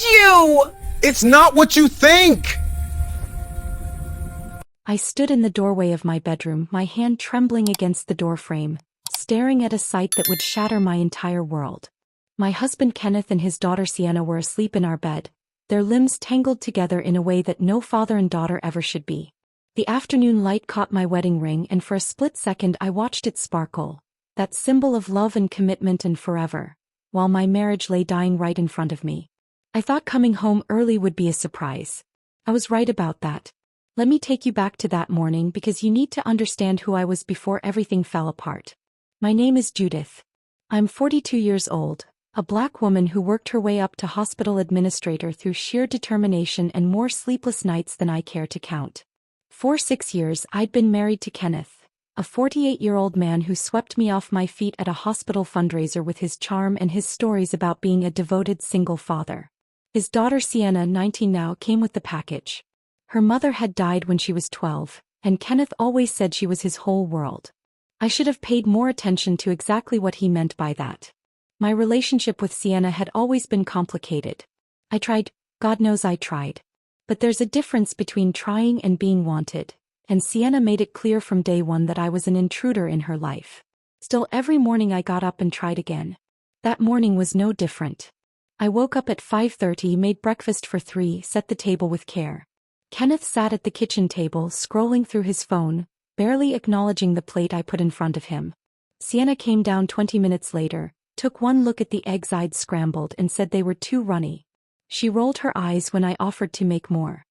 you! It's not what you think! I stood in the doorway of my bedroom, my hand trembling against the door frame, staring at a sight that would shatter my entire world. My husband Kenneth and his daughter Sienna were asleep in our bed, their limbs tangled together in a way that no father and daughter ever should be. The afternoon light caught my wedding ring, and for a split second I watched it sparkle, that symbol of love and commitment and forever, while my marriage lay dying right in front of me. I thought coming home early would be a surprise. I was right about that. Let me take you back to that morning because you need to understand who I was before everything fell apart. My name is Judith. I'm 42 years old, a black woman who worked her way up to hospital administrator through sheer determination and more sleepless nights than I care to count. For 6 years I'd been married to Kenneth, a 48-year-old man who swept me off my feet at a hospital fundraiser with his charm and his stories about being a devoted single father. His daughter Sienna, 19 now, came with the package. Her mother had died when she was 12, and Kenneth always said she was his whole world. I should have paid more attention to exactly what he meant by that. My relationship with Sienna had always been complicated. I tried, God knows I tried. But there's a difference between trying and being wanted, and Sienna made it clear from day one that I was an intruder in her life. Still, every morning I got up and tried again. That morning was no different. I woke up at 5:30, made breakfast for 3, set the table with care. Kenneth sat at the kitchen table scrolling through his phone, barely acknowledging the plate I put in front of him. Sienna came down 20 minutes later, took one look at the eggs I'd scrambled and said they were too runny. She rolled her eyes when I offered to make more.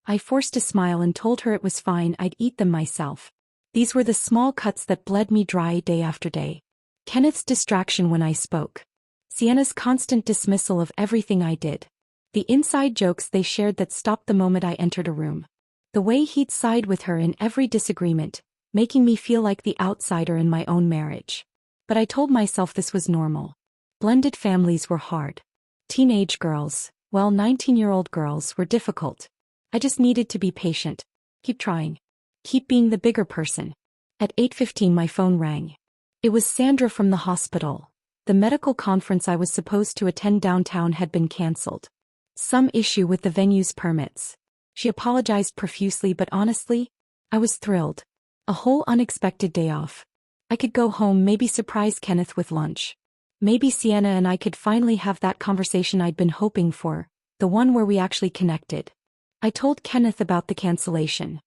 I forced a smile and told her it was fine, I'd eat them myself. These were the small cuts that bled me dry day after day. Kenneth's distraction when I spoke. Sienna's constant dismissal of everything I did. The inside jokes they shared that stopped the moment I entered a room. The way he'd side with her in every disagreement, making me feel like the outsider in my own marriage. But I told myself this was normal. Blended families were hard. Teenage girls, well, 19-year-old girls, were difficult. I just needed to be patient. Keep trying. Keep being the bigger person. At 8:15 my phone rang. It was Sandra from the hospital. The medical conference I was supposed to attend downtown had been cancelled. Some issue with the venue's permits. She apologized profusely, but honestly, I was thrilled. A whole unexpected day off. I could go home, maybe surprise Kenneth with lunch. Maybe Sienna and I could finally have that conversation I'd been hoping for, the one where we actually connected. I told Kenneth about the cancellation.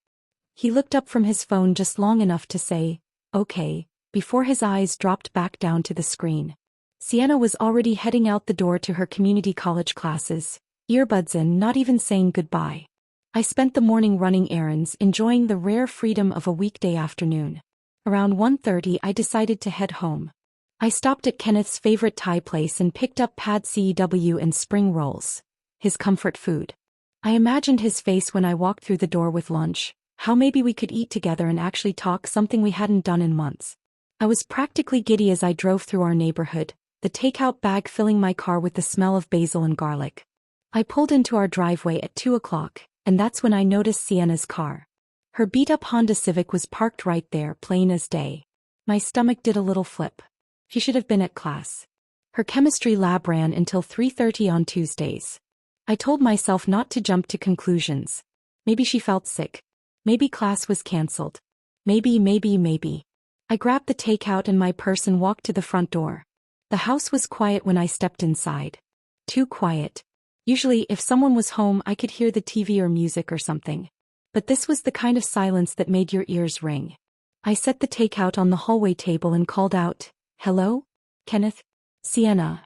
He looked up from his phone just long enough to say, "Okay," before his eyes dropped back down to the screen. Sienna was already heading out the door to her community college classes, earbuds in, not even saying goodbye. I spent the morning running errands, enjoying the rare freedom of a weekday afternoon. Around 1:30 I decided to head home. I stopped at Kenneth's favorite Thai place and picked up pad cew and spring rolls, his comfort food. I imagined his face when I walked through the door with lunch, how maybe we could eat together and actually talk, something we hadn't done in months. I was practically giddy as I drove through our neighborhood, the takeout bag filling my car with the smell of basil and garlic. I pulled into our driveway at 2 o'clock, and that's when I noticed Sienna's car. Her beat-up Honda Civic was parked right there, plain as day. My stomach did a little flip. She should have been at class. Her chemistry lab ran until 3:30 on Tuesdays. I told myself not to jump to conclusions. Maybe she felt sick. Maybe class was cancelled. Maybe. I grabbed the takeout and my purse and walked to the front door. The house was quiet when I stepped inside. Too quiet. Usually, if someone was home, I could hear the TV or music or something. But this was the kind of silence that made your ears ring. I set the takeout on the hallway table and called out, "Hello? Kenneth? Sienna?"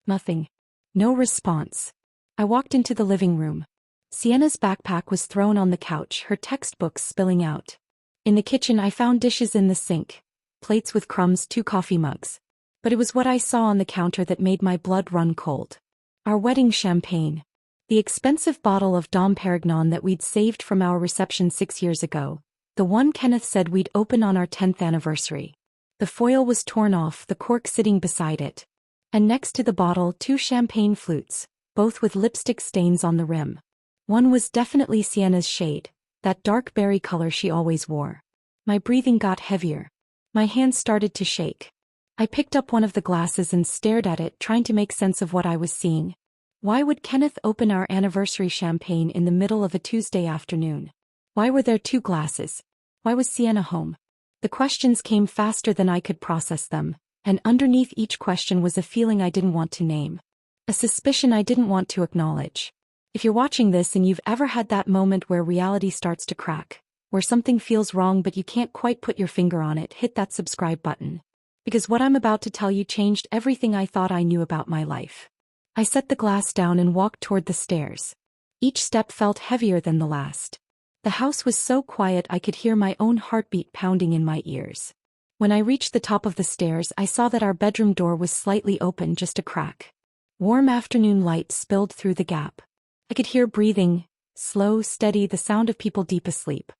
Nothing. No response. I walked into the living room. Sienna's backpack was thrown on the couch, her textbooks spilling out. In the kitchen I found dishes in the sink, plates with crumbs, 2 coffee mugs. But it was what I saw on the counter that made my blood run cold. Our wedding champagne. The expensive bottle of Dom Perignon that we'd saved from our reception 6 years ago. The one Kenneth said we'd open on our 10th anniversary. The foil was torn off, the cork sitting beside it. And next to the bottle, 2 champagne flutes, both with lipstick stains on the rim. One was definitely Sienna's shade, that dark berry color she always wore. My breathing got heavier. My hands started to shake. I picked up one of the glasses and stared at it, trying to make sense of what I was seeing. Why would Kenneth open our anniversary champagne in the middle of a Tuesday afternoon? Why were there 2 glasses? Why was Sienna home? The questions came faster than I could process them, and underneath each question was a feeling I didn't want to name. A suspicion I didn't want to acknowledge. If you're watching this and you've ever had that moment where reality starts to crack, where something feels wrong but you can't quite put your finger on it, hit that subscribe button. Because what I'm about to tell you changed everything I thought I knew about my life. I set the glass down and walked toward the stairs. Each step felt heavier than the last. The house was so quiet I could hear my own heartbeat pounding in my ears. When I reached the top of the stairs, I saw that our bedroom door was slightly open, just a crack. Warm afternoon light spilled through the gap. I could hear breathing, slow, steady, the sound of people deep asleep.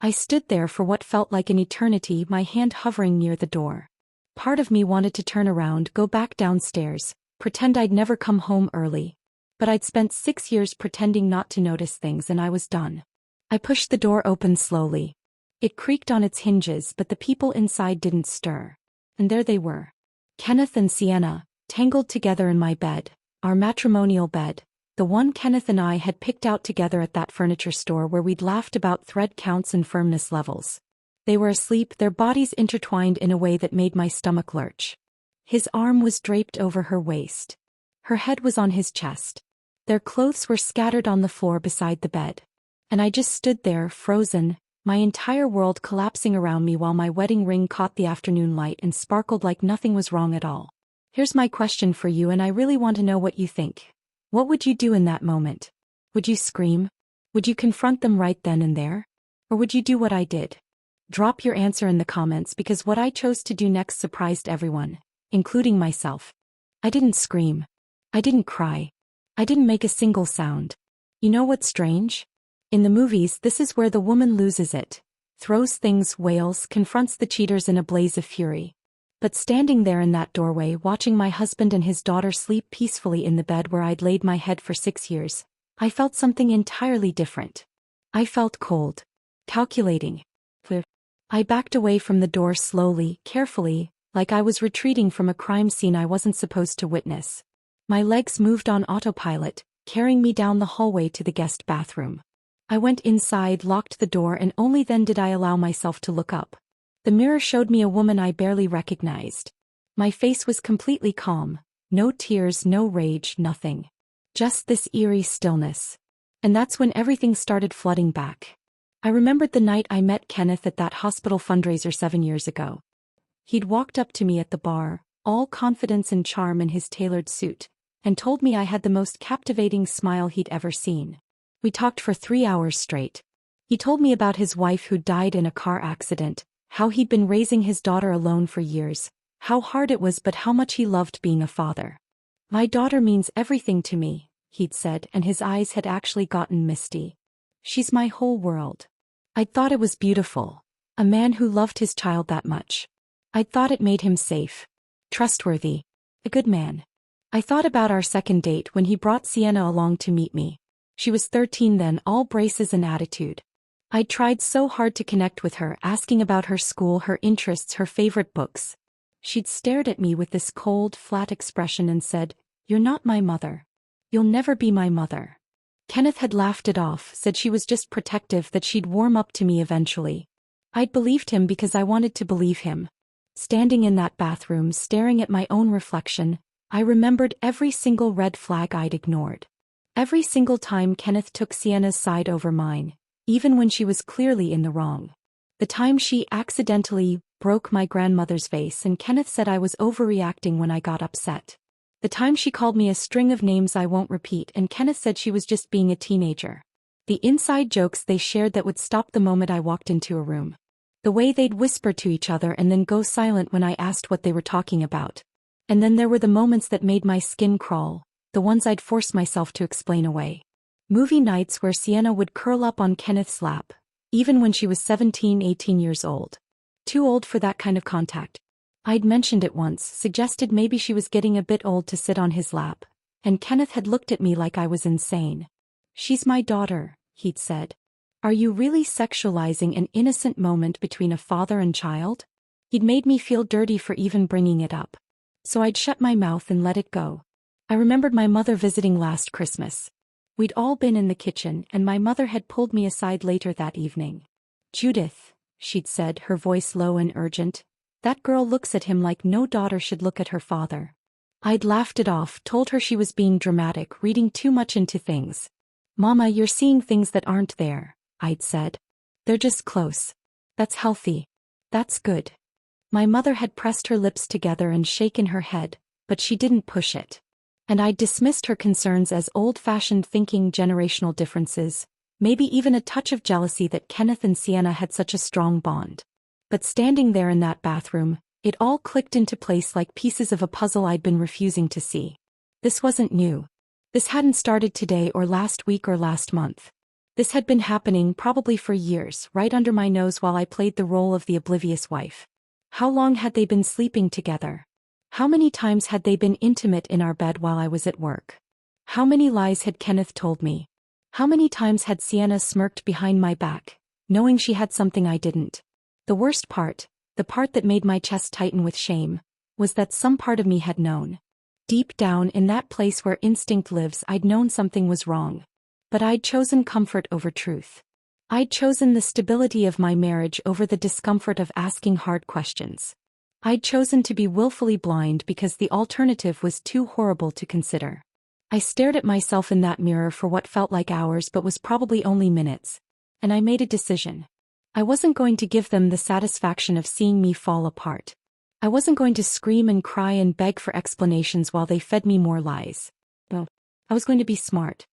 I stood there for what felt like an eternity, my hand hovering near the door. Part of me wanted to turn around, go back downstairs, pretend I'd never come home early. But I'd spent 6 years pretending not to notice things, and I was done. I pushed the door open slowly. It creaked on its hinges, but the people inside didn't stir. And there they were. Kenneth and Sienna, tangled together in my bed, our matrimonial bed, the one Kenneth and I had picked out together at that furniture store where we'd laughed about thread counts and firmness levels. They were asleep, their bodies intertwined in a way that made my stomach lurch. His arm was draped over her waist. Her head was on his chest. Their clothes were scattered on the floor beside the bed. And I just stood there, frozen, my entire world collapsing around me while my wedding ring caught the afternoon light and sparkled like nothing was wrong at all. Here's my question for you, and I really want to know what you think. What would you do in that moment? Would you scream? Would you confront them right then and there? Or would you do what I did? Drop your answer in the comments, because what I chose to do next surprised everyone, including myself. I didn't scream. I didn't cry. I didn't make a single sound. You know what's strange? In the movies, this is where the woman loses it, throws things, wails, confronts the cheaters in a blaze of fury. But standing there in that doorway, watching my husband and his daughter sleep peacefully in the bed where I'd laid my head for 6 years, I felt something entirely different. I felt cold. Calculating. I backed away from the door slowly, carefully, like I was retreating from a crime scene I wasn't supposed to witness. My legs moved on autopilot, carrying me down the hallway to the guest bathroom. I went inside, locked the door, and only then did I allow myself to look up. The mirror showed me a woman I barely recognized. My face was completely calm. No tears, no rage, nothing. Just this eerie stillness. And that's when everything started flooding back. I remembered the night I met Kenneth at that hospital fundraiser 7 years ago. He'd walked up to me at the bar, all confidence and charm in his tailored suit, and told me I had the most captivating smile he'd ever seen. We talked for 3 hours straight. He told me about his wife who died in a car accident, how he'd been raising his daughter alone for years, how hard it was but how much he loved being a father. My daughter means everything to me, he'd said, and his eyes had actually gotten misty. She's my whole world. I'd thought it was beautiful. A man who loved his child that much. I'd thought it made him safe. Trustworthy. A good man. I thought about our second date when he brought Sienna along to meet me. She was 13 then, all braces and attitude. I'd tried so hard to connect with her, asking about her school, her interests, her favorite books. She'd stared at me with this cold, flat expression and said, "You're not my mother. You'll never be my mother." Kenneth had laughed it off, said she was just protective, that she'd warm up to me eventually. I'd believed him because I wanted to believe him. Standing in that bathroom, staring at my own reflection, I remembered every single red flag I'd ignored. Every single time Kenneth took Sienna's side over mine, even when she was clearly in the wrong. The time she accidentally broke my grandmother's vase and Kenneth said I was overreacting when I got upset. The time she called me a string of names I won't repeat and Kenneth said she was just being a teenager. The inside jokes they shared that would stop the moment I walked into a room. The way they'd whisper to each other and then go silent when I asked what they were talking about. And then there were the moments that made my skin crawl, the ones I'd force myself to explain away. Movie nights where Sienna would curl up on Kenneth's lap, even when she was 17, 18 years old. Too old for that kind of contact. I'd mentioned it once, suggested maybe she was getting a bit old to sit on his lap, and Kenneth had looked at me like I was insane. "She's my daughter," he'd said. "Are you really sexualizing an innocent moment between a father and child?" He'd made me feel dirty for even bringing it up. So I'd shut my mouth and let it go. I remembered my mother visiting last Christmas. We'd all been in the kitchen and my mother had pulled me aside later that evening. "Judith," she'd said, her voice low and urgent, "that girl looks at him like no daughter should look at her father." I'd laughed it off, told her she was being dramatic, reading too much into things. "Mama, you're seeing things that aren't there," I'd said. "They're just close. That's healthy. That's good." My mother had pressed her lips together and shaken her head, but she didn't push it. And I'd dismissed her concerns as old-fashioned thinking, generational differences, maybe even a touch of jealousy that Kenneth and Sienna had such a strong bond. But standing there in that bathroom, it all clicked into place like pieces of a puzzle I'd been refusing to see. This wasn't new. This hadn't started today or last week or last month. This had been happening probably for years, right under my nose while I played the role of the oblivious wife. How long had they been sleeping together? How many times had they been intimate in our bed while I was at work? How many lies had Kenneth told me? How many times had Sienna smirked behind my back, knowing she had something I didn't? The worst part, the part that made my chest tighten with shame, was that some part of me had known. Deep down in that place where instinct lives, I'd known something was wrong. But I'd chosen comfort over truth. I'd chosen the stability of my marriage over the discomfort of asking hard questions. I'd chosen to be willfully blind because the alternative was too horrible to consider. I stared at myself in that mirror for what felt like hours but was probably only minutes. And I made a decision. I wasn't going to give them the satisfaction of seeing me fall apart. I wasn't going to scream and cry and beg for explanations while they fed me more lies. No. I was going to be smart.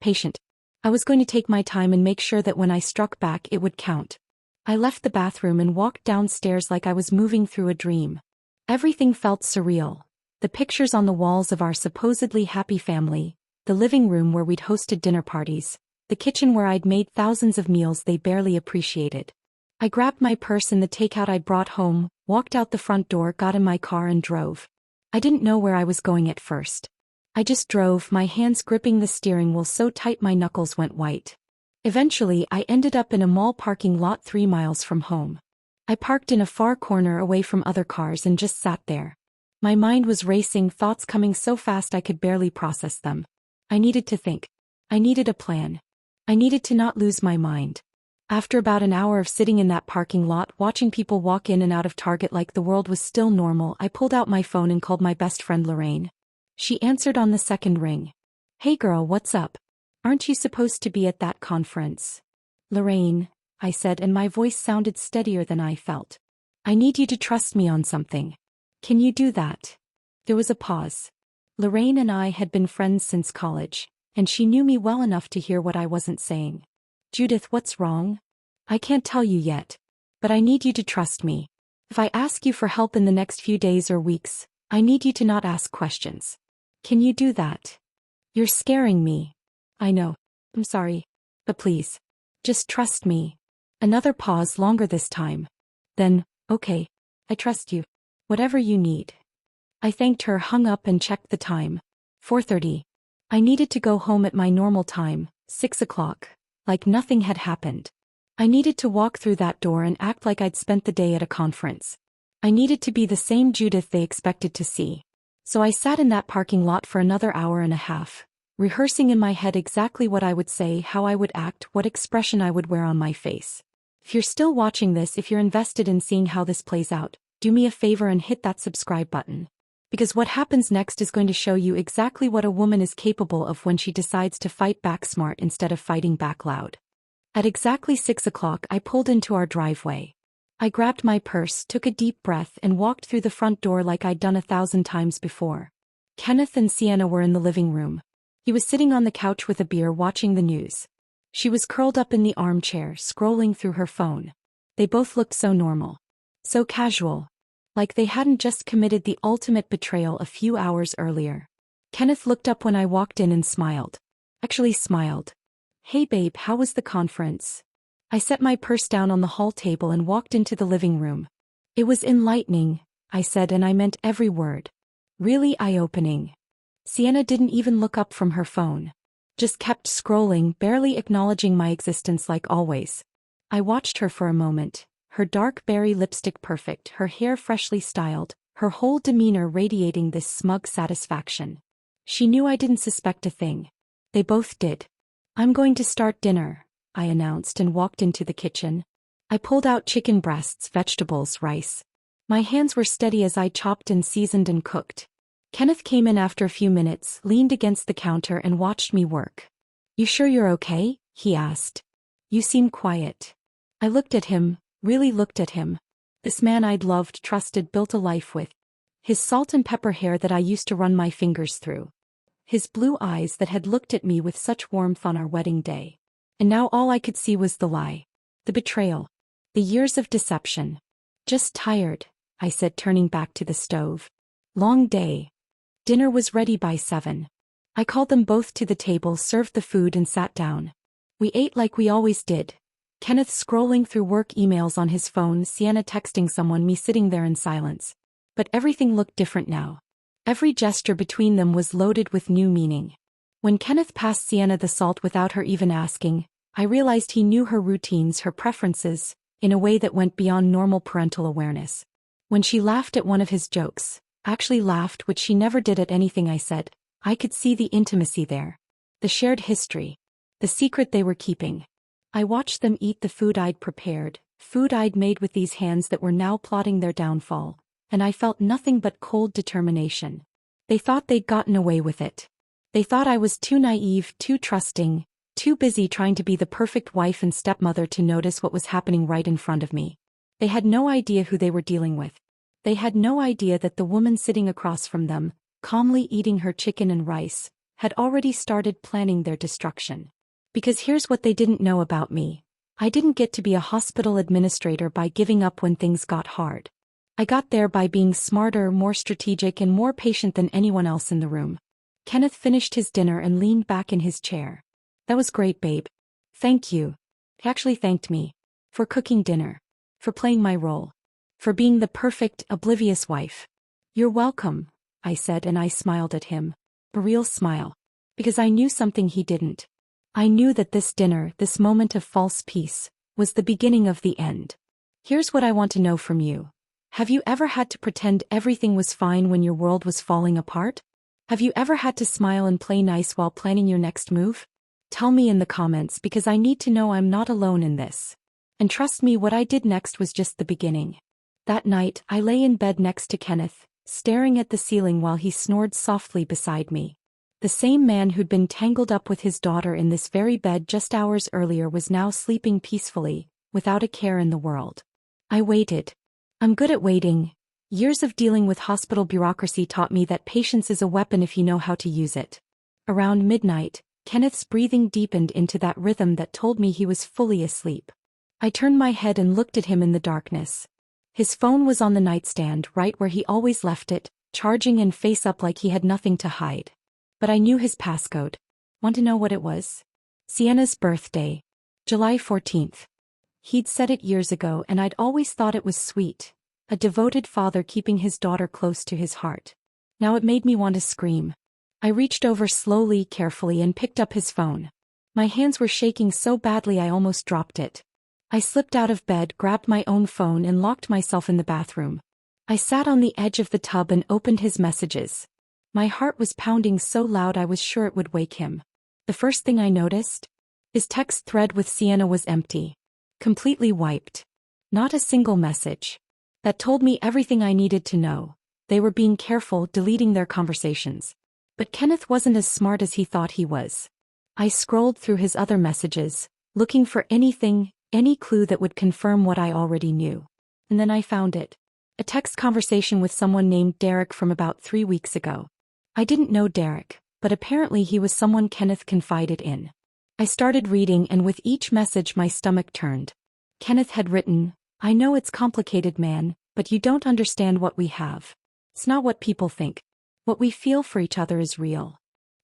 Patient. I was going to take my time and make sure that when I struck back it would count. I left the bathroom and walked downstairs like I was moving through a dream. Everything felt surreal. The pictures on the walls of our supposedly happy family, the living room where we'd hosted dinner parties, the kitchen where I'd made thousands of meals they barely appreciated. I grabbed my purse and the takeout I'd brought home, walked out the front door, got in my car and drove. I didn't know where I was going at first. I just drove, my hands gripping the steering wheel so tight my knuckles went white. Eventually, I ended up in a mall parking lot 3 miles from home. I parked in a far corner away from other cars and just sat there. My mind was racing, thoughts coming so fast I could barely process them. I needed to think. I needed a plan. I needed to not lose my mind. After about an hour of sitting in that parking lot watching people walk in and out of Target like the world was still normal, I pulled out my phone and called my best friend Lorraine. She answered on the second ring. "Hey girl, what's up? Aren't you supposed to be at that conference?" "Lorraine," I said, and my voice sounded steadier than I felt. "I need you to trust me on something. Can you do that?" There was a pause. Lorraine and I had been friends since college, and she knew me well enough to hear what I wasn't saying. "Judith, what's wrong?" "I can't tell you yet. But I need you to trust me. If I ask you for help in the next few days or weeks, I need you to not ask questions. Can you do that?" "You're scaring me." "I know. I'm sorry. But please. Just trust me." Another pause, longer this time. Then, "Okay. I trust you. Whatever you need." I thanked her, hung up and checked the time. 4:30. I needed to go home at my normal time, 6 o'clock, like nothing had happened. I needed to walk through that door and act like I'd spent the day at a conference. I needed to be the same Judith they expected to see. So I sat in that parking lot for another hour and a half, rehearsing in my head exactly what I would say, how I would act, what expression I would wear on my face. If you're still watching this, if you're invested in seeing how this plays out, do me a favor and hit that subscribe button. Because what happens next is going to show you exactly what a woman is capable of when she decides to fight back smart instead of fighting back loud. At exactly 6 o'clock, I pulled into our driveway. I grabbed my purse, took a deep breath, and walked through the front door like I'd done 1,000 times before. Kenneth and Sienna were in the living room. He was sitting on the couch with a beer watching the news. She was curled up in the armchair, scrolling through her phone. They both looked so normal. So casual. Like they hadn't just committed the ultimate betrayal a few hours earlier. Kenneth looked up when I walked in and smiled. Actually smiled. "Hey babe, how was the conference?" I set my purse down on the hall table and walked into the living room. "It was enlightening," I said, and I meant every word. "Really eye-opening." Sienna didn't even look up from her phone. Just kept scrolling, barely acknowledging my existence like always. I watched her for a moment, her dark berry lipstick perfect, her hair freshly styled, her whole demeanor radiating this smug satisfaction. She knew I didn't suspect a thing. They both did. "I'm going to start dinner," I announced and walked into the kitchen. I pulled out chicken breasts, vegetables, rice. My hands were steady as I chopped and seasoned and cooked. Kenneth came in after a few minutes, leaned against the counter and watched me work. "You sure you're okay?" he asked. "You seem quiet." I looked at him, really looked at him. This man I'd loved, trusted, built a life with. His salt and pepper hair that I used to run my fingers through. His blue eyes that had looked at me with such warmth on our wedding day. And now all I could see was the lie. The betrayal. The years of deception. "Just tired," I said, turning back to the stove. "Long day." Dinner was ready by 7. I called them both to the table, served the food and sat down. We ate like we always did. Kenneth scrolling through work emails on his phone, Sienna texting someone, me sitting there in silence. But everything looked different now. Every gesture between them was loaded with new meaning. When Kenneth passed Sienna the salt without her even asking, I realized he knew her routines, her preferences, in a way that went beyond normal parental awareness. When she laughed at one of his jokes, actually laughed, which she never did at anything I said, I could see the intimacy there. The shared history. The secret they were keeping. I watched them eat the food I'd prepared, food I'd made with these hands that were now plotting their downfall, and I felt nothing but cold determination. They thought they'd gotten away with it. They thought I was too naive, too trusting, too busy trying to be the perfect wife and stepmother to notice what was happening right in front of me. They had no idea who they were dealing with. They had no idea that the woman sitting across from them, calmly eating her chicken and rice, had already started planning their destruction. Because here's what they didn't know about me. I didn't get to be a hospital administrator by giving up when things got hard. I got there by being smarter, more strategic and more patient than anyone else in the room. Kenneth finished his dinner and leaned back in his chair. "That was great, babe. Thank you." He actually thanked me. For cooking dinner. For playing my role. For being the perfect, oblivious wife. "You're welcome," I said, and I smiled at him. A real smile. Because I knew something he didn't. I knew that this dinner, this moment of false peace, was the beginning of the end. Here's what I want to know from you. Have you ever had to pretend everything was fine when your world was falling apart? Have you ever had to smile and play nice while planning your next move? Tell me in the comments, because I need to know I'm not alone in this. And trust me, what I did next was just the beginning. That night, I lay in bed next to Kenneth, staring at the ceiling while he snored softly beside me. The same man who'd been tangled up with his daughter in this very bed just hours earlier was now sleeping peacefully, without a care in the world. I waited. I'm good at waiting. Years of dealing with hospital bureaucracy taught me that patience is a weapon if you know how to use it. Around midnight, Kenneth's breathing deepened into that rhythm that told me he was fully asleep. I turned my head and looked at him in the darkness. His phone was on the nightstand, right where he always left it, charging and face up like he had nothing to hide. But I knew his passcode. Want to know what it was? Sienna's birthday. July 14th. He'd said it years ago and I'd always thought it was sweet. A devoted father keeping his daughter close to his heart. Now it made me want to scream. I reached over slowly, carefully and picked up his phone. My hands were shaking so badly I almost dropped it. I slipped out of bed, grabbed my own phone and locked myself in the bathroom. I sat on the edge of the tub and opened his messages. My heart was pounding so loud I was sure it would wake him. The first thing I noticed? His text thread with Sienna was empty. Completely wiped. Not a single message. That told me everything I needed to know. They were being careful, deleting their conversations. But Kenneth wasn't as smart as he thought he was. I scrolled through his other messages, looking for anything, any clue that would confirm what I already knew. And then I found it. A text conversation with someone named Derek from about 3 weeks ago. I didn't know Derek, but apparently he was someone Kenneth confided in. I started reading and with each message my stomach turned. Kenneth had written, "I know it's complicated, man, but you don't understand what we have. It's not what people think. What we feel for each other is real."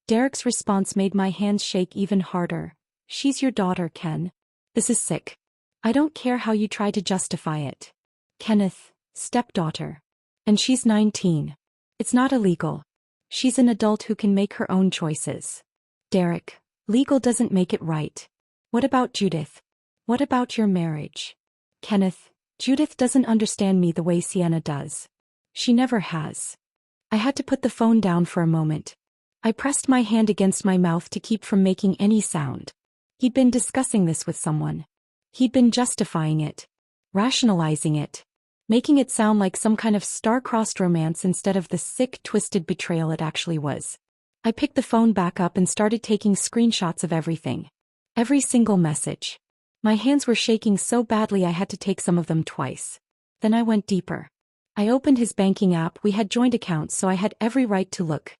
Derek's response made my hands shake even harder. "She's your daughter, Ken. This is sick. I don't care how you try to justify it. Kenneth, stepdaughter. And she's 19. It's not illegal. She's an adult who can make her own choices. Derek, legal doesn't make it right. What about Judith? What about your marriage? Kenneth, Judith doesn't understand me the way Sienna does. She never has. I had to put the phone down for a moment. I pressed my hand against my mouth to keep from making any sound. He'd been discussing this with someone. He'd been justifying it, rationalizing it, making it sound like some kind of star-crossed romance instead of the sick, twisted betrayal it actually was. I picked the phone back up and started taking screenshots of everything. Every single message. My hands were shaking so badly I had to take some of them twice. Then I went deeper. I opened his banking app. We had joint accounts, so I had every right to look.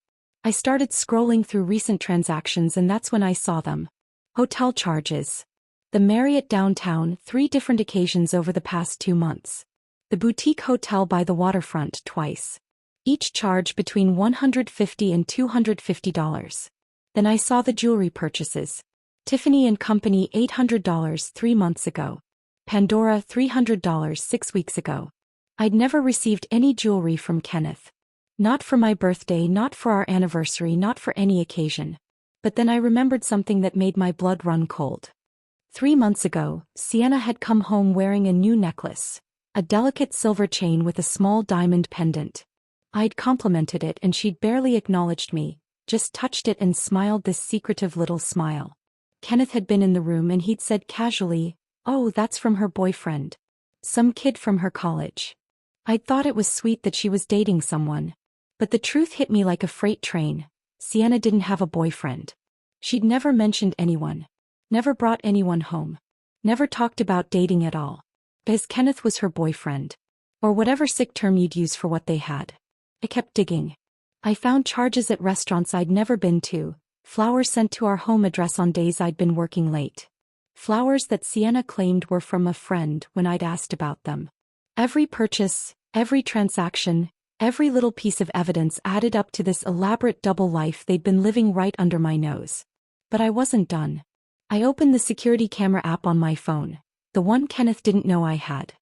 I started scrolling through recent transactions, and that's when I saw them. Hotel charges. The Marriott downtown, 3 different occasions over the past 2 months. The boutique hotel by the waterfront twice. Each charge between $150 and $250. Then I saw the jewelry purchases. Tiffany & Company $800 3 months ago. Pandora $300 6 weeks ago. I'd never received any jewelry from Kenneth. Not for my birthday, not for our anniversary, not for any occasion. But then I remembered something that made my blood run cold. 3 months ago, Sienna had come home wearing a new necklace. A delicate silver chain with a small diamond pendant. I'd complimented it and she'd barely acknowledged me, just touched it and smiled this secretive little smile. Kenneth had been in the room and he'd said casually, "Oh, that's from her boyfriend. Some kid from her college." I'd thought it was sweet that she was dating someone. But the truth hit me like a freight train. Sienna didn't have a boyfriend. She'd never mentioned anyone. Never brought anyone home. Never talked about dating at all. Because Kenneth was her boyfriend. Or whatever sick term you'd use for what they had. I kept digging. I found charges at restaurants I'd never been to, flowers sent to our home address on days I'd been working late. Flowers that Sienna claimed were from a friend when I'd asked about them. Every purchase, every transaction, every little piece of evidence added up to this elaborate double life they'd been living right under my nose. But I wasn't done. I opened the security camera app on my phone, the one Kenneth didn't know I had.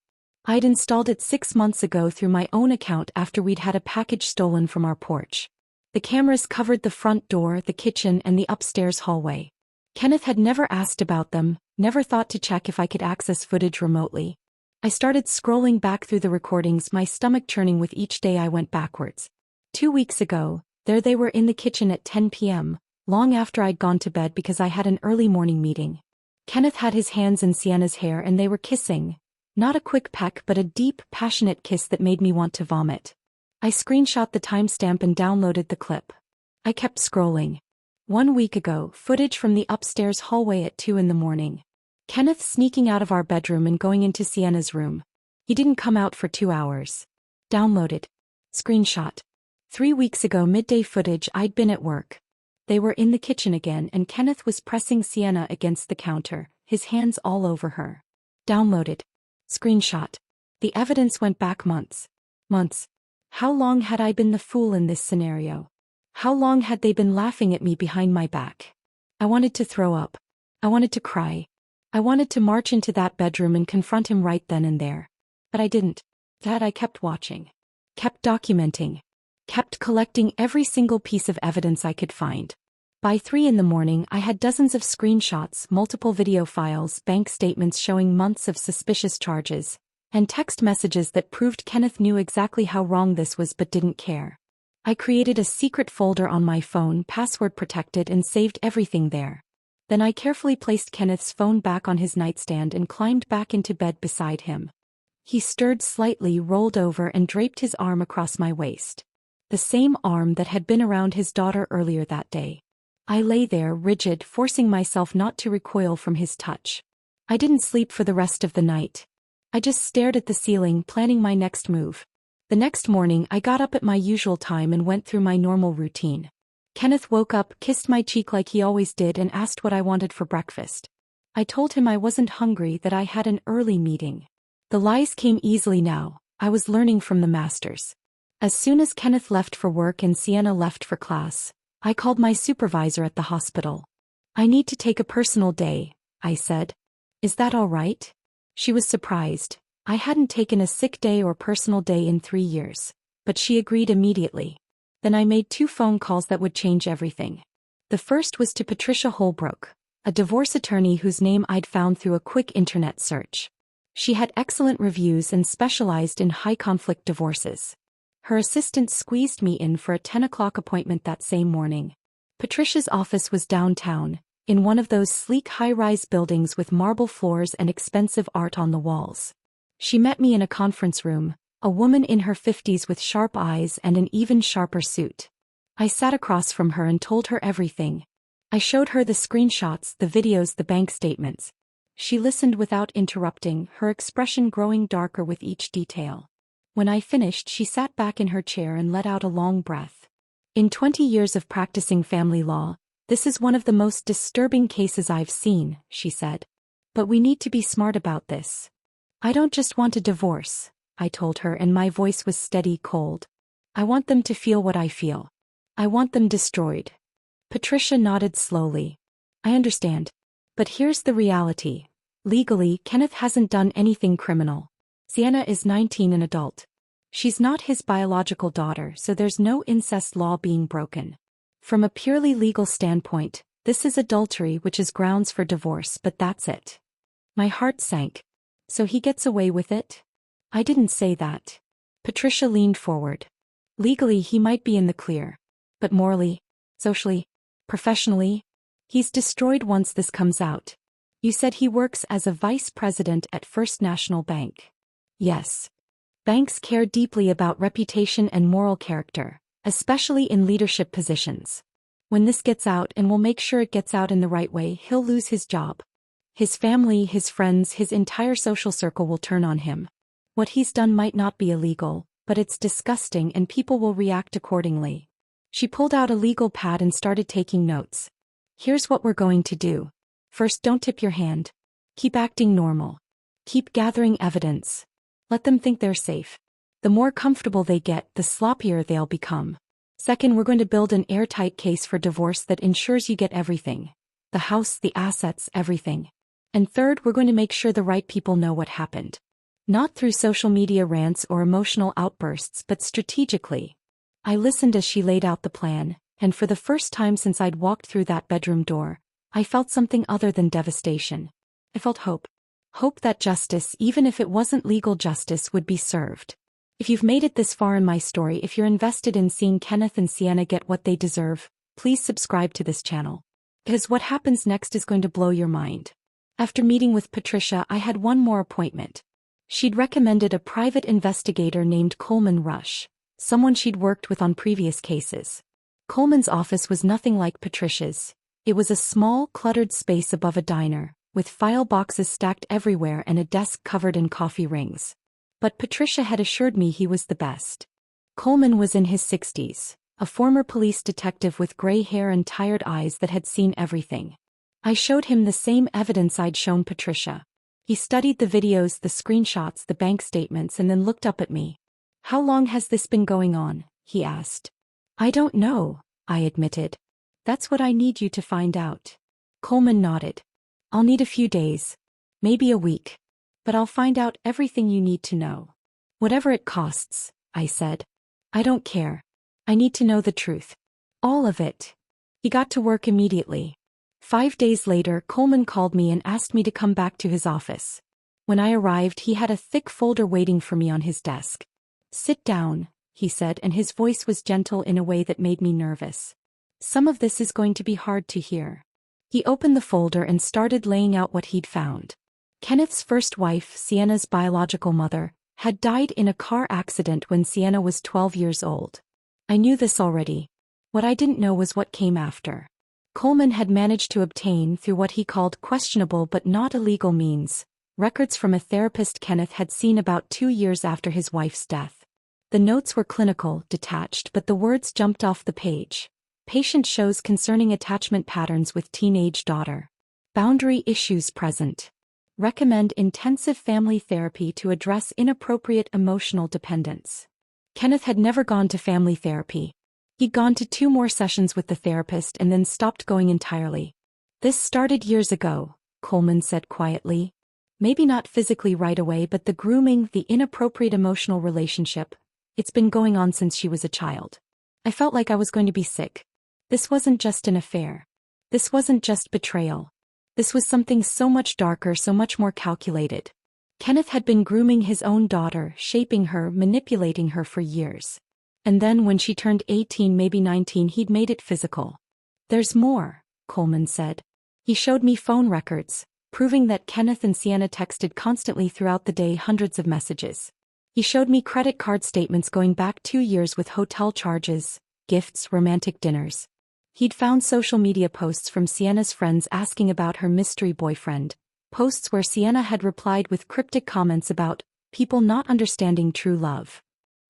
I'd installed it 6 months ago through my own account after we'd had a package stolen from our porch. The cameras covered the front door, the kitchen, and the upstairs hallway. Kenneth had never asked about them, never thought to check if I could access footage remotely. I started scrolling back through the recordings, my stomach churning with each day I went backwards. 2 weeks ago, there they were in the kitchen at 10 p.m., long after I'd gone to bed because I had an early morning meeting. Kenneth had his hands in Sienna's hair and they were kissing. Not a quick peck but a deep, passionate kiss that made me want to vomit. I screenshot the timestamp and downloaded the clip. I kept scrolling. 1 week ago, footage from the upstairs hallway at 2 in the morning. Kenneth sneaking out of our bedroom and going into Sienna's room. He didn't come out for 2 hours. Downloaded. Screenshot. 3 weeks ago, midday footage. I'd been at work. They were in the kitchen again and Kenneth was pressing Sienna against the counter, his hands all over her. Downloaded. Screenshot. The evidence went back months. Months. How long had I been the fool in this scenario? How long had they been laughing at me behind my back? I wanted to throw up. I wanted to cry. I wanted to march into that bedroom and confront him right then and there. But I didn't. That I kept watching. Kept documenting. Kept collecting every single piece of evidence I could find. By 3 in the morning, I had dozens of screenshots, multiple video files, bank statements showing months of suspicious charges, and text messages that proved Kenneth knew exactly how wrong this was but didn't care. I created a secret folder on my phone, password protected, and saved everything there. Then I carefully placed Kenneth's phone back on his nightstand and climbed back into bed beside him. He stirred slightly, rolled over, and draped his arm across my waist. The same arm that had been around his daughter earlier that day. I lay there, rigid, forcing myself not to recoil from his touch. I didn't sleep for the rest of the night. I just stared at the ceiling, planning my next move. The next morning, I got up at my usual time and went through my normal routine. Kenneth woke up, kissed my cheek like he always did, and asked what I wanted for breakfast. I told him I wasn't hungry, that I had an early meeting. The lies came easily now. I was learning from the masters. As soon as Kenneth left for work and Sienna left for class, I called my supervisor at the hospital. "I need to take a personal day," I said. "Is that all right?" She was surprised. I hadn't taken a sick day or personal day in 3 years. But she agreed immediately. Then I made 2 phone calls that would change everything. The first was to Patricia Holbrook, a divorce attorney whose name I'd found through a quick internet search. She had excellent reviews and specialized in high-conflict divorces. Her assistant squeezed me in for a 10 o'clock appointment that same morning. Patricia's office was downtown, in one of those sleek high-rise buildings with marble floors and expensive art on the walls. She met me in a conference room, a woman in her 50s with sharp eyes and an even sharper suit. I sat across from her and told her everything. I showed her the screenshots, the videos, the bank statements. She listened without interrupting, her expression growing darker with each detail. When I finished, she sat back in her chair and let out a long breath. In 20 years of practicing family law, this is one of the most disturbing cases I've seen, she said. But we need to be smart about this. I don't just want a divorce, I told her, and my voice was steady, cold. I want them to feel what I feel. I want them destroyed. Patricia nodded slowly. I understand. But here's the reality. Legally, Kenneth hasn't done anything criminal. Sienna is 19, an adult. She's not his biological daughter, so there's no incest law being broken. From a purely legal standpoint, this is adultery, which is grounds for divorce, but that's it. My heart sank. So he gets away with it? I didn't say that. Patricia leaned forward. Legally, he might be in the clear. But morally, socially, professionally, he's destroyed once this comes out. You said he works as a vice president at First National Bank. Yes. Banks care deeply about reputation and moral character, especially in leadership positions. When this gets out, and we'll make sure it gets out in the right way, he'll lose his job. His family, his friends, his entire social circle will turn on him. What he's done might not be illegal, but it's disgusting and people will react accordingly. She pulled out a legal pad and started taking notes. Here's what we're going to do. First, don't tip your hand. Keep acting normal. Keep gathering evidence. Let them think they're safe. The more comfortable they get, the sloppier they'll become. Second, we're going to build an airtight case for divorce that ensures you get everything. The house, the assets, everything. And third, we're going to make sure the right people know what happened. Not through social media rants or emotional outbursts, but strategically. I listened as she laid out the plan, and for the first time since I'd walked through that bedroom door, I felt something other than devastation. I felt hope. Hope that justice, even if it wasn't legal justice, would be served. If you've made it this far in my story, if you're invested in seeing Kenneth and Sienna get what they deserve, please subscribe to this channel. Because what happens next is going to blow your mind. After meeting with Patricia, I had one more appointment. She'd recommended a private investigator named Coleman Rush, someone she'd worked with on previous cases. Coleman's office was nothing like Patricia's. It was a small, cluttered space above a diner, with file boxes stacked everywhere and a desk covered in coffee rings. But Patricia had assured me he was the best. Coleman was in his 60s, a former police detective with gray hair and tired eyes that had seen everything. I showed him the same evidence I'd shown Patricia. He studied the videos, the screenshots, the bank statements, and then looked up at me. How long has this been going on? He asked. I don't know, I admitted. That's what I need you to find out. Coleman nodded. I'll need a few days. Maybe a week. But I'll find out everything you need to know. Whatever it costs, I said. I don't care. I need to know the truth. All of it. He got to work immediately. 5 days later, Coleman called me and asked me to come back to his office. When I arrived, he had a thick folder waiting for me on his desk. Sit down, he said, and his voice was gentle in a way that made me nervous. Some of this is going to be hard to hear. He opened the folder and started laying out what he'd found. Kenneth's first wife, Sienna's biological mother, had died in a car accident when Sienna was 12 years old. I knew this already. What I didn't know was what came after. Coleman had managed to obtain, through what he called questionable but not illegal means, records from a therapist Kenneth had seen about 2 years after his wife's death. The notes were clinical, detached, but the words jumped off the page. Patient shows concerning attachment patterns with teenage daughter. Boundary issues present. Recommend intensive family therapy to address inappropriate emotional dependence. Kenneth had never gone to family therapy. He'd gone to 2 more sessions with the therapist and then stopped going entirely. This started years ago, Coleman said quietly. Maybe not physically right away, but the grooming, the inappropriate emotional relationship, it's been going on since she was a child. I felt like I was going to be sick. This wasn't just an affair. This wasn't just betrayal. This was something so much darker, so much more calculated. Kenneth had been grooming his own daughter, shaping her, manipulating her for years. And then when she turned 18, maybe 19, he'd made it physical. There's more, Coleman said. He showed me phone records, proving that Kenneth and Sienna texted constantly throughout the day, hundreds of messages. He showed me credit card statements going back 2 years with hotel charges, gifts, romantic dinners. He'd found social media posts from Sienna's friends asking about her mystery boyfriend, posts where Sienna had replied with cryptic comments about people not understanding true love.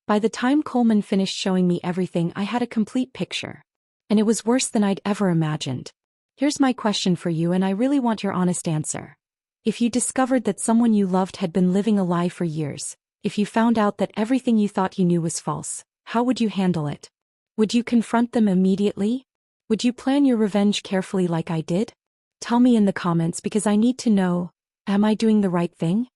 By the time Coleman finished showing me everything, I had a complete picture. And it was worse than I'd ever imagined. Here's my question for you, and I really want your honest answer. If you discovered that someone you loved had been living a lie for years, if you found out that everything you thought you knew was false, how would you handle it? Would you confront them immediately? Would you plan your revenge carefully like I did? Tell me in the comments, because I need to know, am I doing the right thing?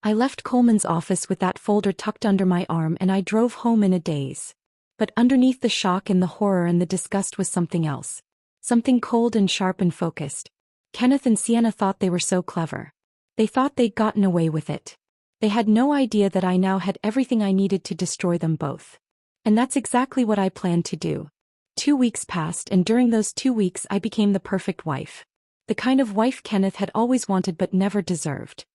I left Coleman's office with that folder tucked under my arm, and I drove home in a daze. But underneath the shock and the horror and the disgust was something else. Something cold and sharp and focused. Kenneth and Sienna thought they were so clever. They thought they'd gotten away with it. They had no idea that I now had everything I needed to destroy them both. And that's exactly what I planned to do. 2 weeks passed, and during those 2 weeks I became the perfect wife. The kind of wife Kenneth had always wanted but never deserved.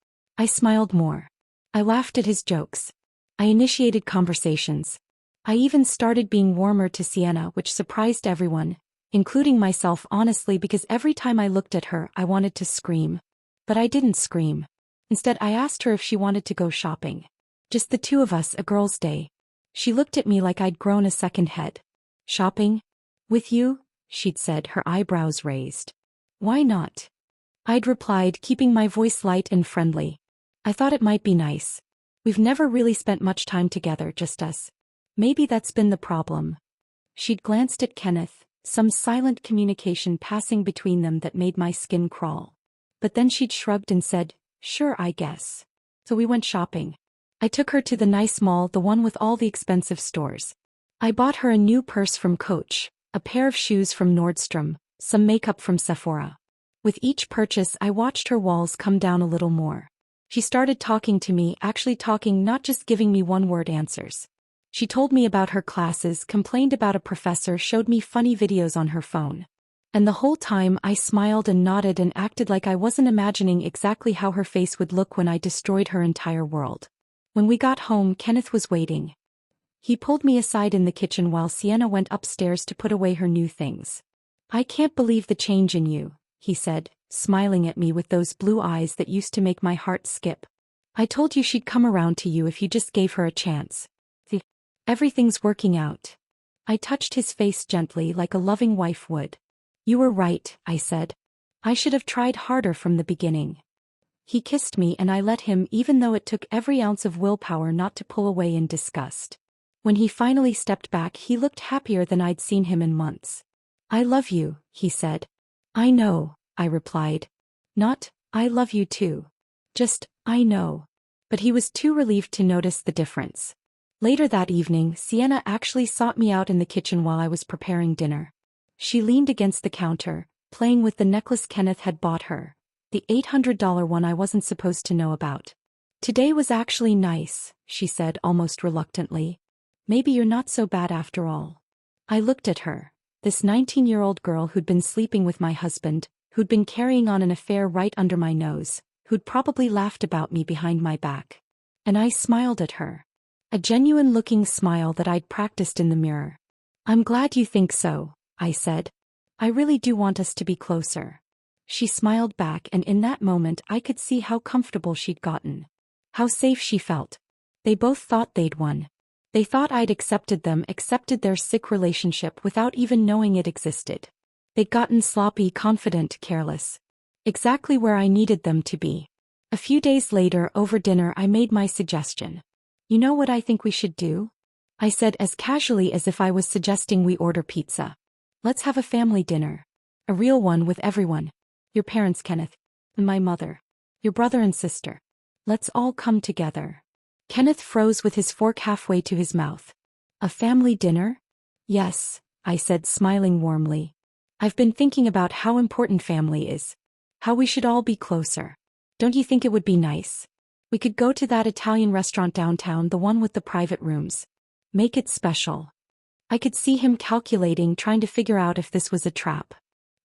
I smiled more. I laughed at his jokes. I initiated conversations. I even started being warmer to Sienna, which surprised everyone, including myself, honestly, because every time I looked at her I wanted to scream. But I didn't scream. Instead, I asked her if she wanted to go shopping. Just the two of us, a girl's day. She looked at me like I'd grown a second head. Shopping? With you? She'd said, her eyebrows raised. Why not? I'd replied, keeping my voice light and friendly. I thought it might be nice. We've never really spent much time together, just us. Maybe that's been the problem. She'd glanced at Kenneth, some silent communication passing between them that made my skin crawl. But then she'd shrugged and said, sure, I guess. So we went shopping. I took her to the nice mall, the one with all the expensive stores. I bought her a new purse from Coach, a pair of shoes from Nordstrom, some makeup from Sephora. With each purchase, I watched her walls come down a little more. She started talking to me, actually talking, not just giving me one-word answers. She told me about her classes, complained about a professor, showed me funny videos on her phone. And the whole time I smiled and nodded and acted like I wasn't imagining exactly how her face would look when I destroyed her entire world. When we got home, Kenneth was waiting. He pulled me aside in the kitchen while Sienna went upstairs to put away her new things. I can't believe the change in you, he said, smiling at me with those blue eyes that used to make my heart skip. I told you she'd come around to you if you just gave her a chance. Everything's working out. I touched his face gently like a loving wife would. You were right, I said. I should have tried harder from the beginning. He kissed me and I let him, even though it took every ounce of willpower not to pull away in disgust. When he finally stepped back, he looked happier than I'd seen him in months. I love you, he said. I know, I replied. Not, I love you too. Just, I know. But he was too relieved to notice the difference. Later that evening, Sienna actually sought me out in the kitchen while I was preparing dinner. She leaned against the counter, playing with the necklace Kenneth had bought her, the $800 one I wasn't supposed to know about. Today was actually nice, she said almost reluctantly. Maybe you're not so bad after all. I looked at her, this 19-year-old girl who'd been sleeping with my husband, who'd been carrying on an affair right under my nose, who'd probably laughed about me behind my back. And I smiled at her. A genuine-looking smile that I'd practiced in the mirror. I'm glad you think so, I said. I really do want us to be closer. She smiled back, and in that moment I could see how comfortable she'd gotten. How safe she felt. They both thought they'd won. They thought I'd accepted them, accepted their sick relationship without even knowing it existed. They'd gotten sloppy, confident, careless. Exactly where I needed them to be. A few days later, over dinner, I made my suggestion. You know what I think we should do? I said as casually as if I was suggesting we order pizza. Let's have a family dinner. A real one with everyone. Your parents, Kenneth. And my mother. Your brother and sister. Let's all come together. Kenneth froze with his fork halfway to his mouth. A family dinner? Yes, I said, smiling warmly. I've been thinking about how important family is. How we should all be closer. Don't you think it would be nice? We could go to that Italian restaurant downtown, the one with the private rooms. Make it special. I could see him calculating, trying to figure out if this was a trap.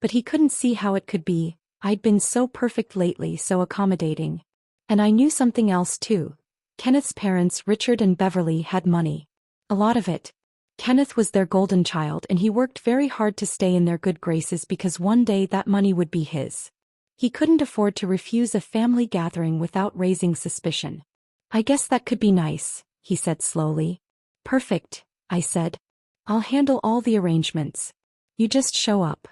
But he couldn't see how it could be. I'd been so perfect lately, so accommodating. And I knew something else too. Kenneth's parents, Richard and Beverly, had money. A lot of it. Kenneth was their golden child, and he worked very hard to stay in their good graces because one day that money would be his. He couldn't afford to refuse a family gathering without raising suspicion. "I guess that could be nice," he said slowly. "Perfect," I said. "I'll handle all the arrangements. You just show up."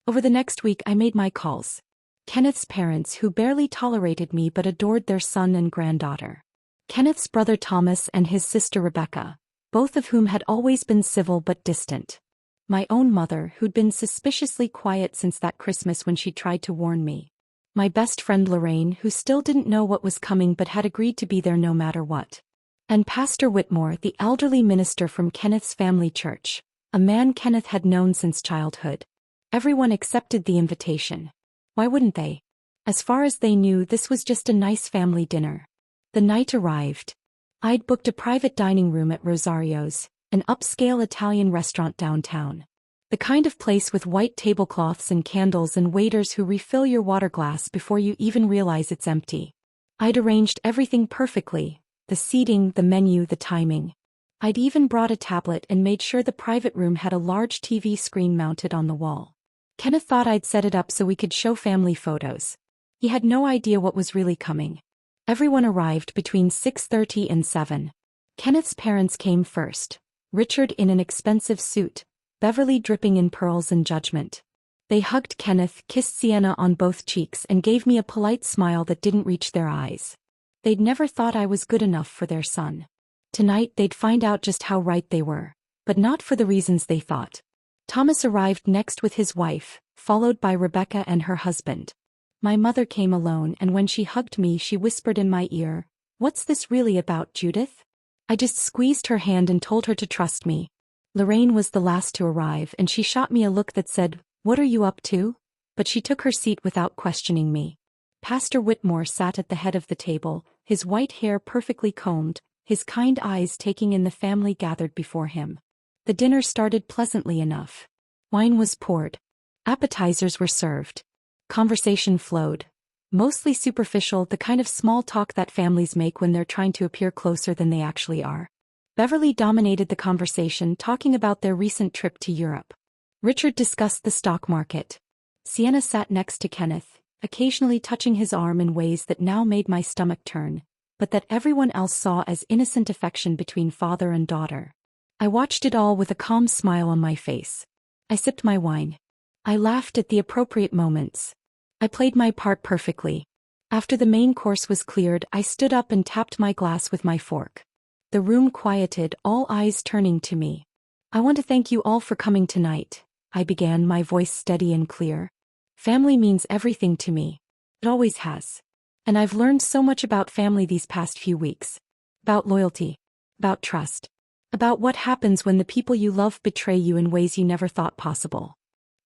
Over the next week I made my calls. Kenneth's parents, who barely tolerated me but adored their son and granddaughter. Kenneth's brother Thomas and his sister Rebecca, both of whom had always been civil but distant. My own mother, who'd been suspiciously quiet since that Christmas when she tried to warn me. My best friend Lorraine, who still didn't know what was coming but had agreed to be there no matter what. And Pastor Whitmore, the elderly minister from Kenneth's family church, a man Kenneth had known since childhood. Everyone accepted the invitation. Why wouldn't they? As far as they knew, this was just a nice family dinner. The night arrived. I'd booked a private dining room at Rosario's, an upscale Italian restaurant downtown. The kind of place with white tablecloths and candles and waiters who refill your water glass before you even realize it's empty. I'd arranged everything perfectly, the seating, the menu, the timing. I'd even brought a tablet and made sure the private room had a large TV screen mounted on the wall. Kenneth thought I'd set it up so we could show family photos. He had no idea what was really coming. Everyone arrived between 6:30 and 7. Kenneth's parents came first. Richard in an expensive suit, Beverly dripping in pearls and judgment. They hugged Kenneth, kissed Sienna on both cheeks, and gave me a polite smile that didn't reach their eyes. They'd never thought I was good enough for their son. Tonight they'd find out just how right they were, but not for the reasons they thought. Thomas arrived next with his wife, followed by Rebecca and her husband. My mother came alone, and when she hugged me she whispered in my ear, "What's this really about, Judith?" I just squeezed her hand and told her to trust me. Lorraine was the last to arrive, and she shot me a look that said, "What are you up to?" But she took her seat without questioning me. Pastor Whitmore sat at the head of the table, his white hair perfectly combed, his kind eyes taking in the family gathered before him. The dinner started pleasantly enough. Wine was poured. Appetizers were served. Conversation flowed. Mostly superficial, the kind of small talk that families make when they're trying to appear closer than they actually are. Beverly dominated the conversation, talking about their recent trip to Europe. Richard discussed the stock market. Sienna sat next to Kenneth, occasionally touching his arm in ways that now made my stomach turn, but that everyone else saw as innocent affection between father and daughter. I watched it all with a calm smile on my face. I sipped my wine. I laughed at the appropriate moments. I played my part perfectly. After the main course was cleared, I stood up and tapped my glass with my fork. The room quieted, all eyes turning to me. "I want to thank you all for coming tonight," I began, my voice steady and clear. "Family means everything to me. It always has. And I've learned so much about family these past few weeks. About loyalty. About trust. About what happens when the people you love betray you in ways you never thought possible."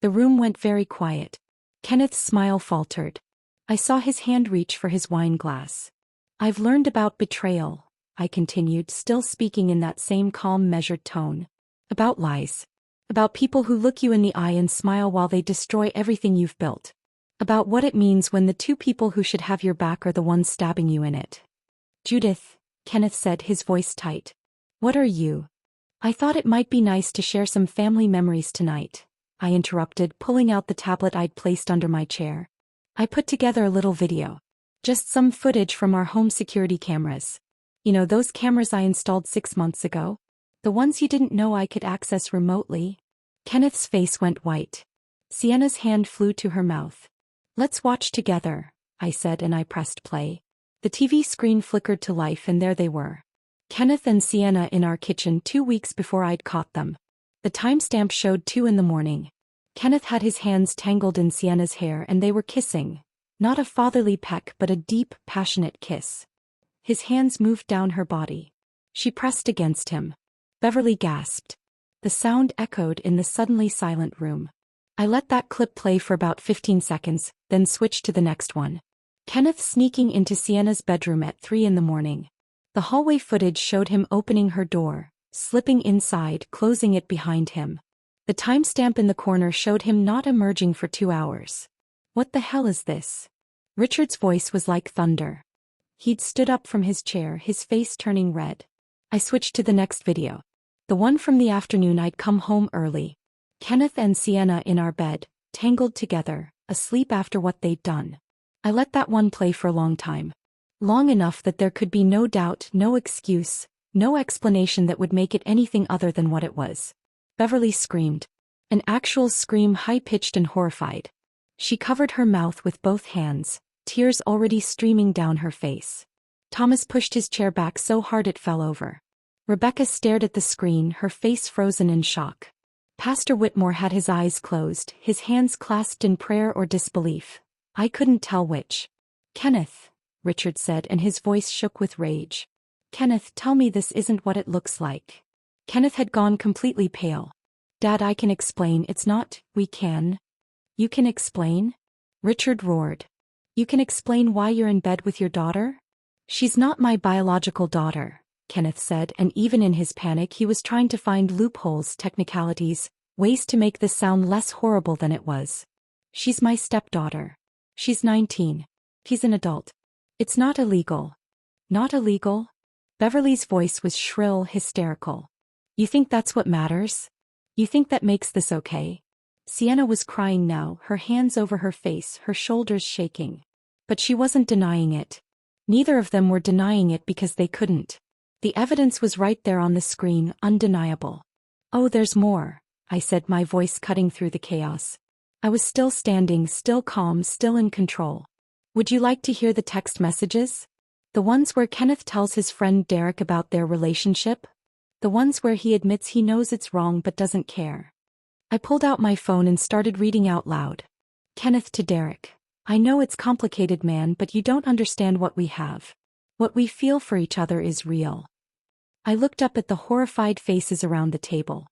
The room went very quiet. Kenneth's smile faltered. I saw his hand reach for his wine glass. "I've learned about betrayal," I continued, still speaking in that same calm, measured tone. "About lies. About people who look you in the eye and smile while they destroy everything you've built. About what it means when the two people who should have your back are the ones stabbing you in it." "Judith," Kenneth said, his voice tight. "What are you?" "I thought it might be nice to share some family memories tonight," I interrupted, pulling out the tablet I'd placed under my chair. "I put together a little video. Just some footage from our home security cameras. You know, those cameras I installed 6 months ago? The ones you didn't know I could access remotely?" Kenneth's face went white. Sienna's hand flew to her mouth. "Let's watch together," I said, and I pressed play. The TV screen flickered to life, and there they were. Kenneth and Sienna in our kitchen 2 weeks before I'd caught them. The timestamp showed 2 in the morning. Kenneth had his hands tangled in Sienna's hair and they were kissing. Not a fatherly peck but a deep, passionate kiss. His hands moved down her body. She pressed against him. Beverly gasped. The sound echoed in the suddenly silent room. I let that clip play for about 15 seconds, then switched to the next one. Kenneth sneaking into Sienna's bedroom at 3 in the morning. The hallway footage showed him opening her door, slipping inside, closing it behind him. The timestamp in the corner showed him not emerging for 2 hours. What the hell is this? Richard's voice was like thunder. He'd stood up from his chair, his face turning red. I switched to the next video. The one from the afternoon I'd come home early. Kenneth and Sienna in our bed, tangled together, asleep after what they'd done. I let that one play for a long time. Long enough that there could be no doubt, no excuse, no explanation that would make it anything other than what it was. Beverly screamed. An actual scream, high-pitched and horrified. She covered her mouth with both hands, tears already streaming down her face. Thomas pushed his chair back so hard it fell over. Rebecca stared at the screen, her face frozen in shock. Pastor Whitmore had his eyes closed, his hands clasped in prayer or disbelief. I couldn't tell which. Kenneth, Richard said, and his voice shook with rage. Kenneth, tell me this isn't what it looks like. Kenneth had gone completely pale. Dad, I can explain. It's not, we can. You can explain? Richard roared. You can explain why you're in bed with your daughter? She's not my biological daughter, Kenneth said, and even in his panic he was trying to find loopholes, technicalities, ways to make this sound less horrible than it was. She's my stepdaughter. She's 19. He's an adult. It's not illegal. Not illegal? Beverly's voice was shrill, hysterical. You think that's what matters? You think that makes this okay? Sienna was crying now, her hands over her face, her shoulders shaking. But she wasn't denying it. Neither of them were denying it because they couldn't. The evidence was right there on the screen, undeniable. Oh, there's more, I said, my voice cutting through the chaos. I was still standing, still calm, still in control. Would you like to hear the text messages? The ones where Kenneth tells his friend Derek about their relationship? The ones where he admits he knows it's wrong but doesn't care. I pulled out my phone and started reading out loud. Kenneth to Derek. I know it's complicated, man, but you don't understand what we have. What we feel for each other is real. I looked up at the horrified faces around the table.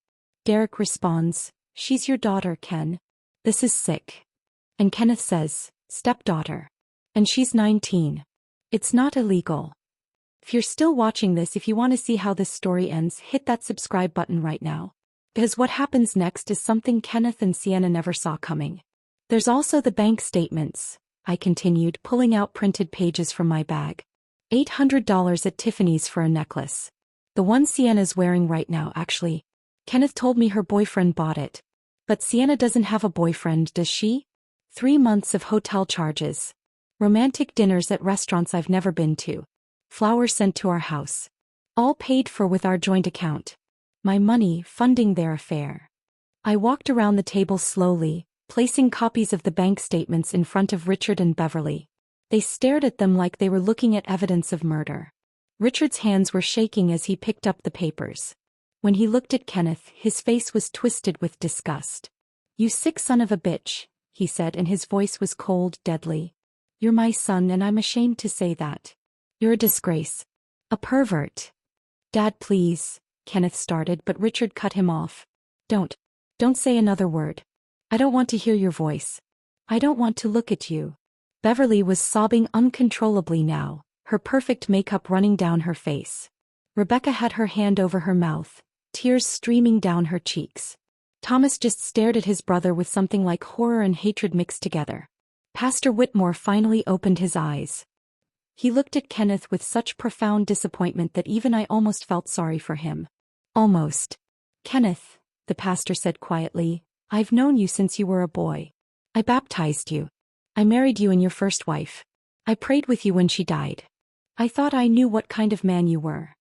Derek responds, she's your daughter, Ken. This is sick. And Kenneth says, stepdaughter. And she's 19. It's not illegal. If you're still watching this, if you want to see how this story ends, hit that subscribe button right now. Because what happens next is something Kenneth and Sienna never saw coming. There's also the bank statements, I continued, pulling out printed pages from my bag. $800 at Tiffany's for a necklace. The one Sienna's wearing right now, actually. Kenneth told me her boyfriend bought it. But Sienna doesn't have a boyfriend, does she? 3 months of hotel charges. Romantic dinners at restaurants I've never been to. Flowers sent to our house. All paid for with our joint account. My money funding their affair. I walked around the table slowly, placing copies of the bank statements in front of Richard and Beverly. They stared at them like they were looking at evidence of murder. Richard's hands were shaking as he picked up the papers. When he looked at Kenneth, his face was twisted with disgust. You sick son of a bitch, he said, and his voice was cold, deadly. You're my son, and I'm ashamed to say that. You're a disgrace. A pervert. Dad, please, Kenneth started, but Richard cut him off. Don't say another word. I don't want to hear your voice. I don't want to look at you. Beverly was sobbing uncontrollably now, her perfect makeup running down her face. Rebecca had her hand over her mouth, tears streaming down her cheeks. Thomas just stared at his brother with something like horror and hatred mixed together. Pastor Whitmore finally opened his eyes. He looked at Kenneth with such profound disappointment that even I almost felt sorry for him. Almost. Kenneth, the pastor said quietly, I've known you since you were a boy. I baptized you. I married you and your first wife. I prayed with you when she died. I thought I knew what kind of man you were.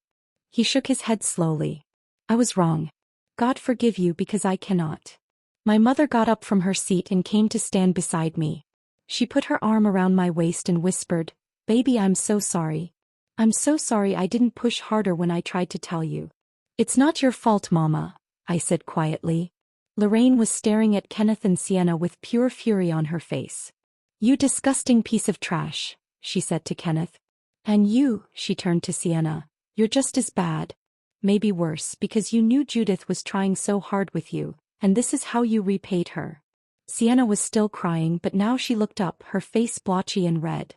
He shook his head slowly. I was wrong. God forgive you because I cannot. My mother got up from her seat and came to stand beside me. She put her arm around my waist and whispered, Baby, I'm so sorry. I'm so sorry I didn't push harder when I tried to tell you. It's not your fault, Mama, I said quietly. Lorraine was staring at Kenneth and Sienna with pure fury on her face. You disgusting piece of trash, she said to Kenneth. And you, she turned to Sienna, you're just as bad. Maybe worse, because you knew Judith was trying so hard with you, and this is how you repaid her. Sienna was still crying, but now she looked up, her face blotchy and red.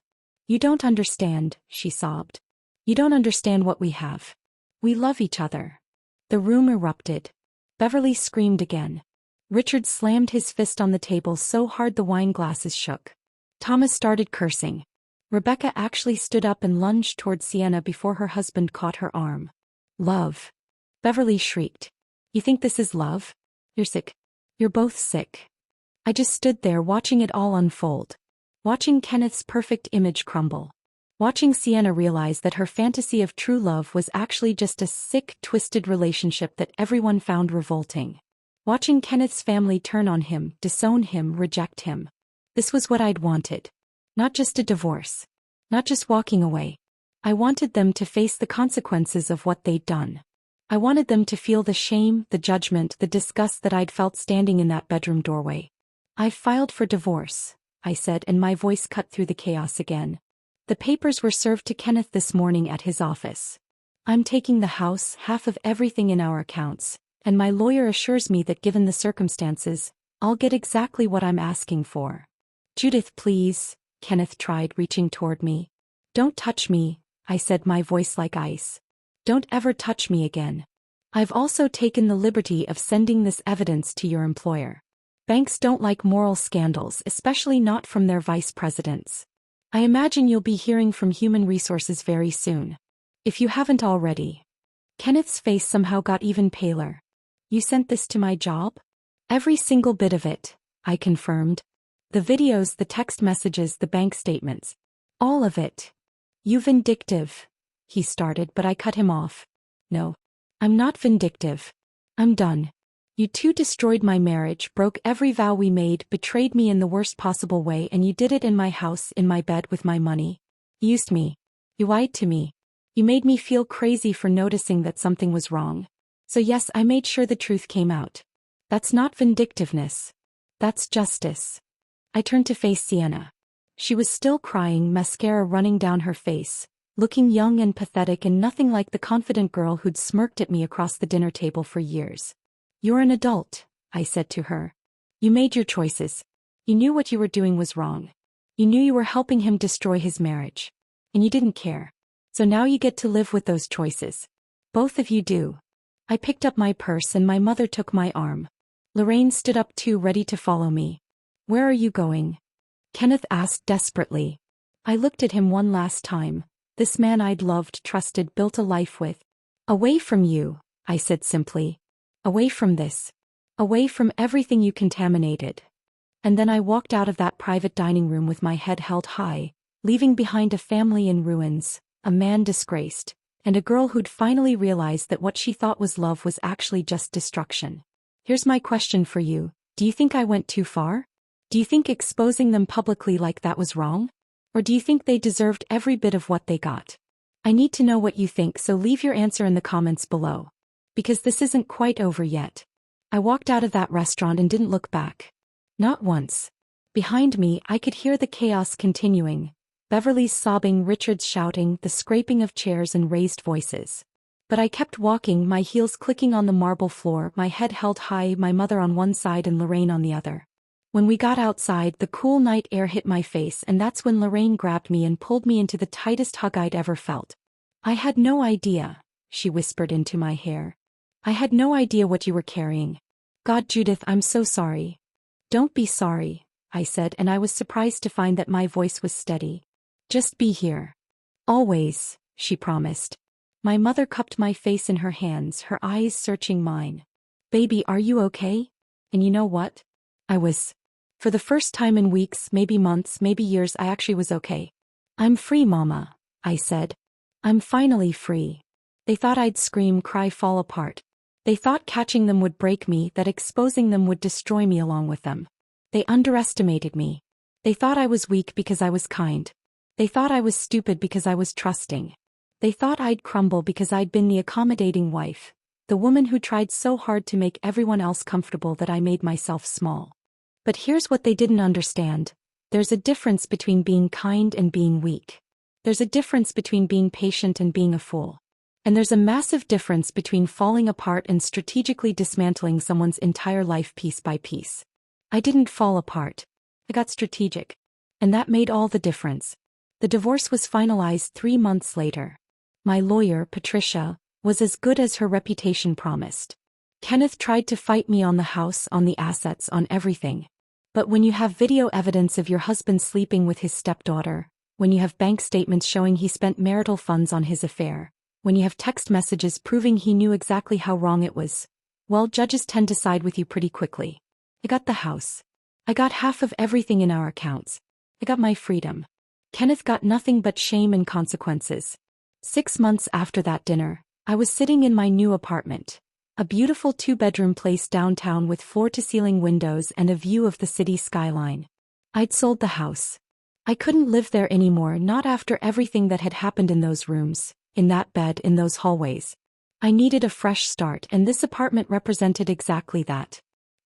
You don't understand, she sobbed. You don't understand what we have. We love each other. The room erupted. Beverly screamed again. Richard slammed his fist on the table so hard the wine glasses shook. Thomas started cursing. Rebecca actually stood up and lunged toward Sienna before her husband caught her arm. Love. Beverly shrieked. You think this is love? You're sick. You're both sick. I just stood there watching it all unfold. Watching Kenneth's perfect image crumble. Watching Sienna realize that her fantasy of true love was actually just a sick, twisted relationship that everyone found revolting. Watching Kenneth's family turn on him, disown him, reject him. This was what I'd wanted. Not just a divorce. Not just walking away. I wanted them to face the consequences of what they'd done. I wanted them to feel the shame, the judgment, the disgust that I'd felt standing in that bedroom doorway. I've filed for divorce, I said, and my voice cut through the chaos again. The papers were served to Kenneth this morning at his office. I'm taking the house, half of everything in our accounts, and my lawyer assures me that given the circumstances, I'll get exactly what I'm asking for. Judith, please, Kenneth tried, reaching toward me. Don't touch me, I said, my voice like ice. Don't ever touch me again. I've also taken the liberty of sending this evidence to your employer. Banks don't like moral scandals, especially not from their vice presidents. I imagine you'll be hearing from Human Resources very soon. If you haven't already. Kenneth's face somehow got even paler. You sent this to my job? Every single bit of it, I confirmed. The videos, the text messages, the bank statements. All of it. You vindictive, he started, but I cut him off. No. I'm not vindictive. I'm done. You two destroyed my marriage, broke every vow we made, betrayed me in the worst possible way, and you did it in my house, in my bed, with my money. You used me. You lied to me. You made me feel crazy for noticing that something was wrong. So yes, I made sure the truth came out. That's not vindictiveness. That's justice. I turned to face Sienna. She was still crying, mascara running down her face, looking young and pathetic and nothing like the confident girl who'd smirked at me across the dinner table for years. You're an adult, I said to her. You made your choices. You knew what you were doing was wrong. You knew you were helping him destroy his marriage. And you didn't care. So now you get to live with those choices. Both of you do. I picked up my purse and my mother took my arm. Lorraine stood up too, ready to follow me. Where are you going? Kenneth asked desperately. I looked at him one last time. This man I'd loved, trusted, built a life with. Away from you, I said simply. Away from this. Away from everything you contaminated. And then I walked out of that private dining room with my head held high, leaving behind a family in ruins, a man disgraced, and a girl who'd finally realized that what she thought was love was actually just destruction. Here's my question for you. Do you think I went too far? Do you think exposing them publicly like that was wrong? Or do you think they deserved every bit of what they got? I need to know what you think, so leave your answer in the comments below. Because this isn't quite over yet. I walked out of that restaurant and didn't look back. Not once. Behind me, I could hear the chaos continuing. Beverly's sobbing, Richard's shouting, the scraping of chairs and raised voices. But I kept walking, my heels clicking on the marble floor, my head held high, my mother on one side and Lorraine on the other. When we got outside, the cool night air hit my face, and that's when Lorraine grabbed me and pulled me into the tightest hug I'd ever felt. I had no idea, she whispered into my hair. I had no idea what you were carrying. God, Judith, I'm so sorry. Don't be sorry, I said, and I was surprised to find that my voice was steady. Just be here. Always, she promised. My mother cupped my face in her hands, her eyes searching mine. Baby, are you okay? And you know what? I was. For the first time in weeks, maybe months, maybe years, I actually was okay. I'm free, Mama, I said. I'm finally free. They thought I'd scream, cry, fall apart. They thought catching them would break me, that exposing them would destroy me along with them. They underestimated me. They thought I was weak because I was kind. They thought I was stupid because I was trusting. They thought I'd crumble because I'd been the accommodating wife, the woman who tried so hard to make everyone else comfortable that I made myself small. But here's what they didn't understand. There's a difference between being kind and being weak. There's a difference between being patient and being a fool. And there's a massive difference between falling apart and strategically dismantling someone's entire life piece by piece. I didn't fall apart. I got strategic. And that made all the difference. The divorce was finalized 3 months later. My lawyer, Patricia, was as good as her reputation promised. Kenneth tried to fight me on the house, on the assets, on everything. But when you have video evidence of your husband sleeping with his stepdaughter, when you have bank statements showing he spent marital funds on his affair, when you have text messages proving he knew exactly how wrong it was, well, judges tend to side with you pretty quickly. I got the house. I got half of everything in our accounts. I got my freedom. Kenneth got nothing but shame and consequences. 6 months after that dinner, I was sitting in my new apartment. A beautiful 2-bedroom place downtown with floor-to-ceiling windows and a view of the city skyline. I'd sold the house. I couldn't live there anymore, not after everything that had happened in those rooms, in that bed, in those hallways. I needed a fresh start, and this apartment represented exactly that.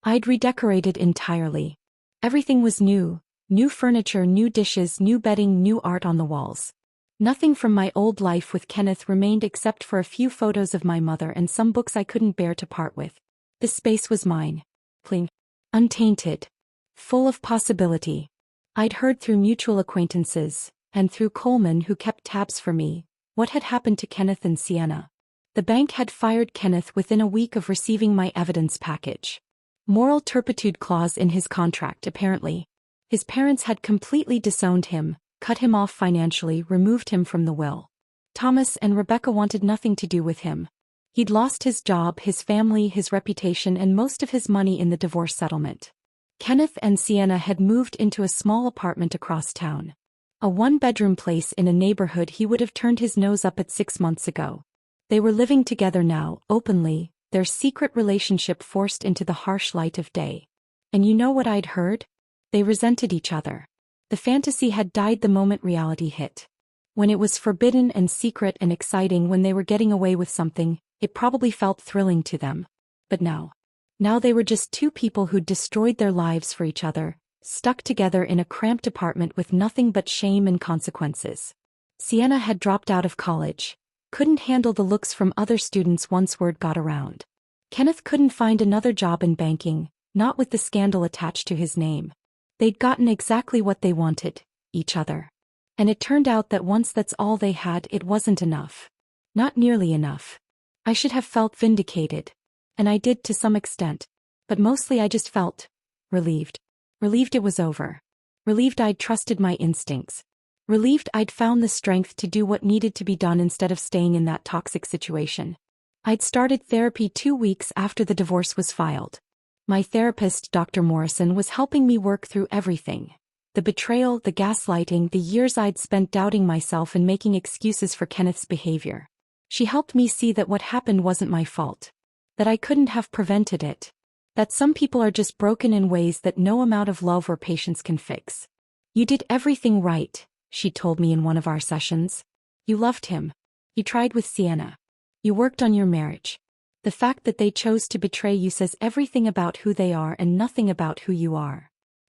I'd redecorated entirely. Everything was new. New furniture, new dishes, new bedding, new art on the walls. Nothing from my old life with Kenneth remained except for a few photos of my mother and some books I couldn't bear to part with. This space was mine. Clean. Untainted. Full of possibility. I'd heard through mutual acquaintances, and through Coleman who kept tabs for me, what had happened to Kenneth and Sienna. The bank had fired Kenneth within a week of receiving my evidence package. Moral turpitude clause in his contract, apparently. His parents had completely disowned him, cut him off financially, removed him from the will. Thomas and Rebecca wanted nothing to do with him. He'd lost his job, his family, his reputation, and most of his money in the divorce settlement. Kenneth and Sienna had moved into a small apartment across town. A 1-bedroom place in a neighborhood he would have turned his nose up at 6 months ago. They were living together now, openly, their secret relationship forced into the harsh light of day. And you know what I'd heard? They resented each other. The fantasy had died the moment reality hit. When it was forbidden and secret and exciting, when they were getting away with something, it probably felt thrilling to them. But now they were just two people who'd destroyed their lives for each other, stuck together in a cramped apartment with nothing but shame and consequences. Sienna had dropped out of college, couldn't handle the looks from other students once word got around. Kenneth couldn't find another job in banking, not with the scandal attached to his name. They'd gotten exactly what they wanted, each other. And it turned out that once that's all they had, it wasn't enough. Not nearly enough. I should have felt vindicated. And I did to some extent. But mostly I just felt relieved. Relieved it was over. Relieved I'd trusted my instincts. Relieved I'd found the strength to do what needed to be done instead of staying in that toxic situation. I'd started therapy 2 weeks after the divorce was filed. My therapist, Dr. Morrison, was helping me work through everything. The betrayal, the gaslighting, the years I'd spent doubting myself and making excuses for Kenneth's behavior. She helped me see that what happened wasn't my fault. That I couldn't have prevented it. That some people are just broken in ways that no amount of love or patience can fix. You did everything right, she told me in one of our sessions. You loved him. You tried with Sienna. You worked on your marriage. The fact that they chose to betray you says everything about who they are and nothing about who you are.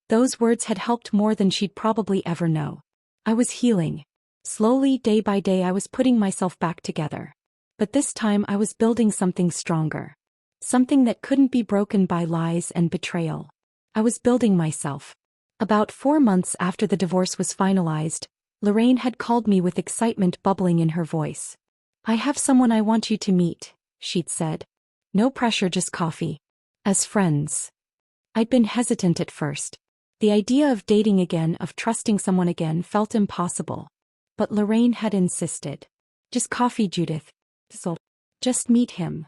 Those words had helped more than she'd probably ever know. I was healing. Slowly, day by day, I was putting myself back together. But this time I was building something stronger. Something that couldn't be broken by lies and betrayal. I was building myself. About 4 months after the divorce was finalized, Lorraine had called me with excitement bubbling in her voice. I have someone I want you to meet, she'd said. No pressure, just coffee. As friends. I'd been hesitant at first. The idea of dating again, of trusting someone again, felt impossible. But Lorraine had insisted. Just coffee, Judith. So, just meet him.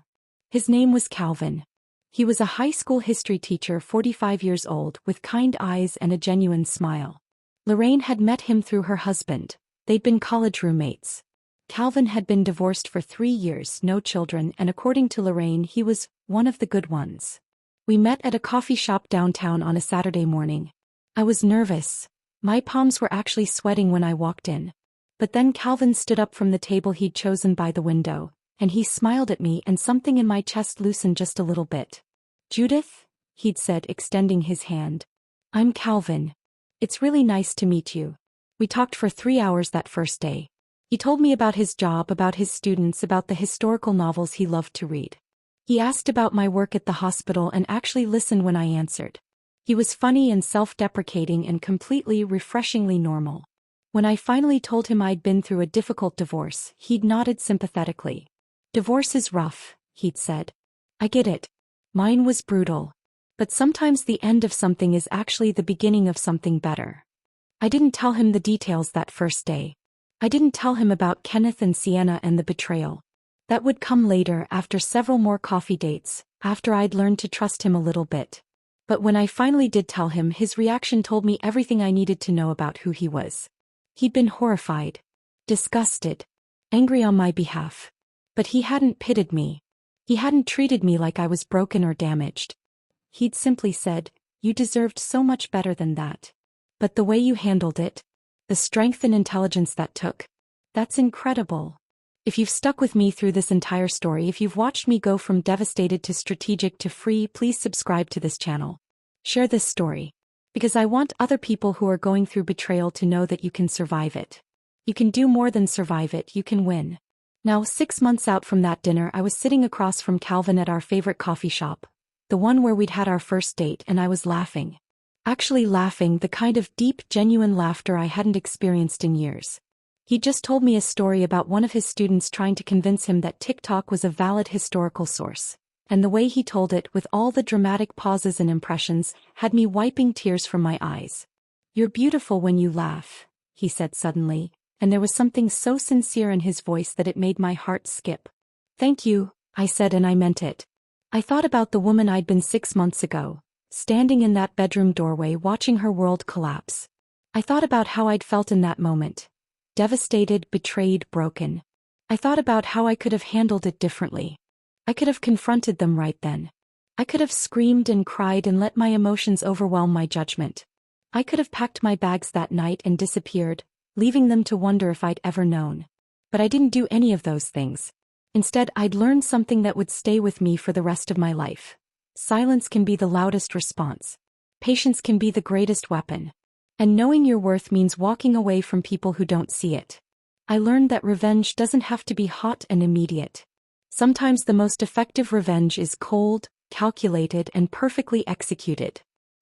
His name was Calvin. He was a high school history teacher, 45 years old, with kind eyes and a genuine smile. Lorraine had met him through her husband. They'd been college roommates. Calvin had been divorced for 3 years, no children, and according to Lorraine, he was one of the good ones. We met at a coffee shop downtown on a Saturday morning. I was nervous. My palms were actually sweating when I walked in. But then Calvin stood up from the table he'd chosen by the window, and he smiled at me, and something in my chest loosened just a little bit. Judith, he'd said, extending his hand. I'm Calvin. It's really nice to meet you. We talked for 3 hours that first day. He told me about his job, about his students, about the historical novels he loved to read. He asked about my work at the hospital and actually listened when I answered. He was funny and self-deprecating and completely, refreshingly normal. When I finally told him I'd been through a difficult divorce, he'd nodded sympathetically. Divorce is rough, he'd said. I get it. Mine was brutal. But sometimes the end of something is actually the beginning of something better. I didn't tell him the details that first day. I didn't tell him about Kenneth and Sienna and the betrayal. That would come later, after several more coffee dates, after I'd learned to trust him a little bit. But when I finally did tell him, his reaction told me everything I needed to know about who he was. He'd been horrified, disgusted, angry on my behalf. But he hadn't pitted me. He hadn't treated me like I was broken or damaged. He'd simply said, "You deserved so much better than that. But the way you handled it, the strength and intelligence that took, that's incredible." If you've stuck with me through this entire story, if you've watched me go from devastated to strategic to free, please subscribe to this channel. Share this story. Because I want other people who are going through betrayal to know that you can survive it. You can do more than survive it, you can win. Now, 6 months out from that dinner, I was sitting across from Calvin at our favorite coffee shop, the one where we'd had our first date, and I was laughing. Actually laughing, the kind of deep, genuine laughter I hadn't experienced in years. He just told me a story about one of his students trying to convince him that TikTok was a valid historical source. And the way he told it, with all the dramatic pauses and impressions, had me wiping tears from my eyes. "You're beautiful when you laugh," he said suddenly, and there was something so sincere in his voice that it made my heart skip. "Thank you," I said, and I meant it. I thought about the woman I'd been 6 months ago, standing in that bedroom doorway watching her world collapse. I thought about how I'd felt in that moment. Devastated, betrayed, broken. I thought about how I could have handled it differently. I could have confronted them right then. I could have screamed and cried and let my emotions overwhelm my judgment. I could have packed my bags that night and disappeared, leaving them to wonder if I'd ever known. But I didn't do any of those things. Instead, I'd learned something that would stay with me for the rest of my life. Silence can be the loudest response. Patience can be the greatest weapon. And knowing your worth means walking away from people who don't see it. I learned that revenge doesn't have to be hot and immediate. Sometimes the most effective revenge is cold, calculated, and perfectly executed.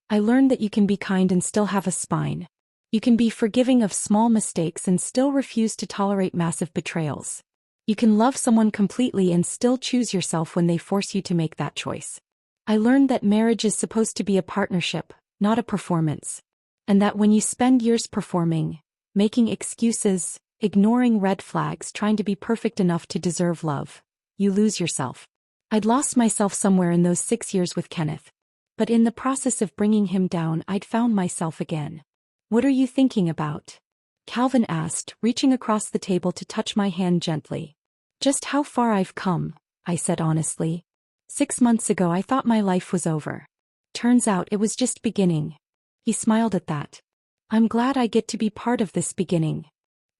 I learned that you can be kind and still have a spine. You can be forgiving of small mistakes and still refuse to tolerate massive betrayals. You can love someone completely and still choose yourself when they force you to make that choice. I learned that marriage is supposed to be a partnership, not a performance. And that when you spend years performing, making excuses, ignoring red flags, trying to be perfect enough to deserve love, you lose yourself. I'd lost myself somewhere in those 6 years with Kenneth. But in the process of bringing him down, I'd found myself again. "What are you thinking about?" Calvin asked, reaching across the table to touch my hand gently. "Just how far I've come," I said honestly. 6 months ago I thought my life was over. Turns out it was just beginning. He smiled at that. "I'm glad I get to be part of this beginning."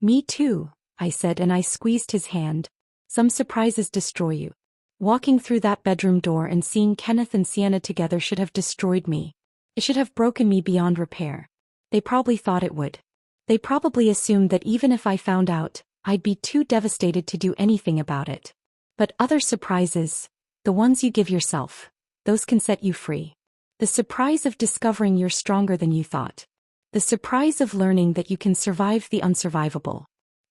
"Me too," I said, and I squeezed his hand. Some surprises destroy you. Walking through that bedroom door and seeing Kenneth and Sienna together should have destroyed me. It should have broken me beyond repair. They probably thought it would. They probably assumed that even if I found out, I'd be too devastated to do anything about it. But other surprises, the ones you give yourself, those can set you free. The surprise of discovering you're stronger than you thought. The surprise of learning that you can survive the unsurvivable.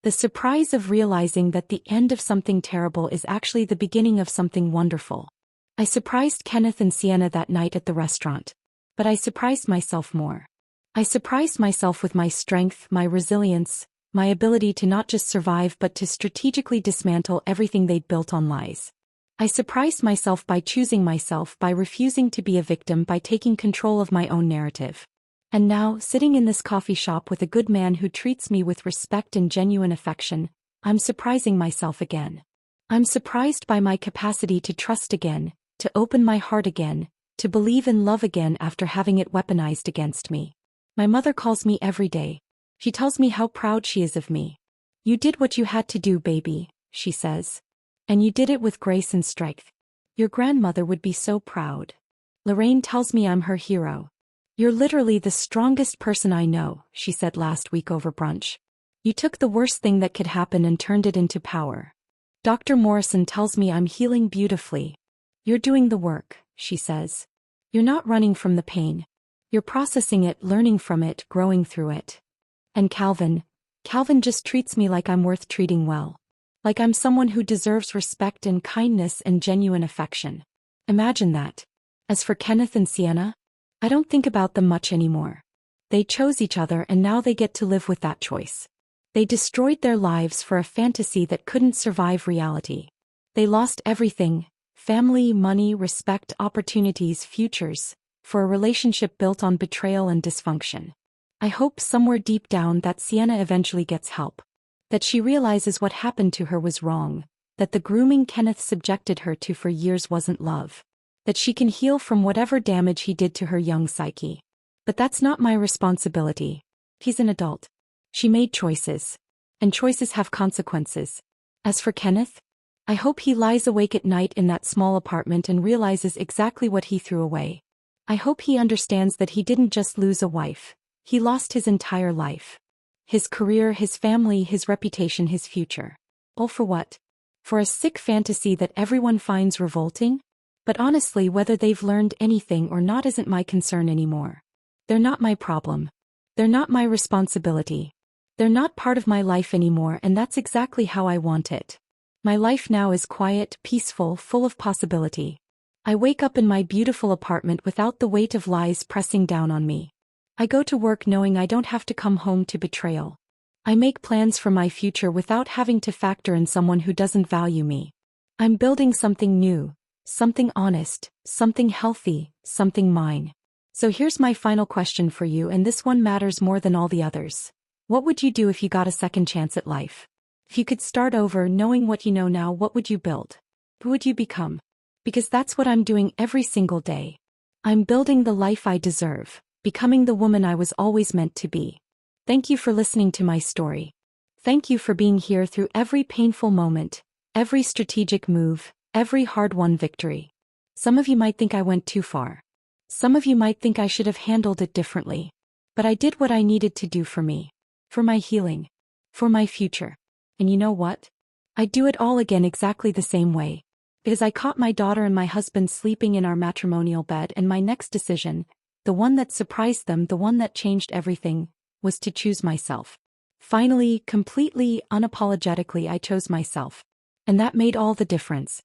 The surprise of realizing that the end of something terrible is actually the beginning of something wonderful. I surprised Kenneth and Sienna that night at the restaurant. But I surprised myself more. I surprised myself with my strength, my resilience, my ability to not just survive but to strategically dismantle everything they'd built on lies. I surprised myself by choosing myself, by refusing to be a victim, by taking control of my own narrative. And now, sitting in this coffee shop with a good man who treats me with respect and genuine affection, I'm surprising myself again. I'm surprised by my capacity to trust again, to open my heart again, to believe in love again after having it weaponized against me. My mother calls me every day. She tells me how proud she is of me. "You did what you had to do, baby," she says. "And you did it with grace and strength. Your grandmother would be so proud." Lorraine tells me I'm her hero. "You're literally the strongest person I know," she said last week over brunch. "You took the worst thing that could happen and turned it into power." Dr. Morrison tells me I'm healing beautifully. "You're doing the work," she says. "You're not running from the pain. You're processing it, learning from it, growing through it." And Calvin just treats me like I'm worth treating well. Like I'm someone who deserves respect and kindness and genuine affection. Imagine that. As for Kenneth and Sienna, I don't think about them much anymore. They chose each other and now they get to live with that choice. They destroyed their lives for a fantasy that couldn't survive reality. They lost everything: family, money, respect, opportunities, futures, for a relationship built on betrayal and dysfunction. I hope somewhere deep down that Sienna eventually gets help. That she realizes what happened to her was wrong. That the grooming Kenneth subjected her to for years wasn't love. That she can heal from whatever damage he did to her young psyche. But that's not my responsibility. He's an adult. She made choices. And choices have consequences. As for Kenneth, I hope he lies awake at night in that small apartment and realizes exactly what he threw away. I hope he understands that he didn't just lose a wife. He lost his entire life. His career, his family, his reputation, his future. All for what? For a sick fantasy that everyone finds revolting? But honestly, whether they've learned anything or not isn't my concern anymore. They're not my problem. They're not my responsibility. They're not part of my life anymore, and that's exactly how I want it. My life now is quiet, peaceful, full of possibility. I wake up in my beautiful apartment without the weight of lies pressing down on me. I go to work knowing I don't have to come home to betrayal. I make plans for my future without having to factor in someone who doesn't value me. I'm building something new, something honest, something healthy, something mine. So here's my final question for you, and this one matters more than all the others. What would you do if you got a second chance at life? If you could start over knowing what you know now, what would you build? Who would you become? Because that's what I'm doing every single day. I'm building the life I deserve, becoming the woman I was always meant to be. Thank you for listening to my story. Thank you for being here through every painful moment, every strategic move, every hard-won victory. Some of you might think I went too far. Some of you might think I should have handled it differently. But I did what I needed to do for me. For my healing. For my future. And you know what? I'd do it all again exactly the same way. Because I caught my daughter and my husband sleeping in our matrimonial bed, and my next decision, the one that surprised them, the one that changed everything, was to choose myself. Finally, completely, unapologetically, I chose myself. And that made all the difference.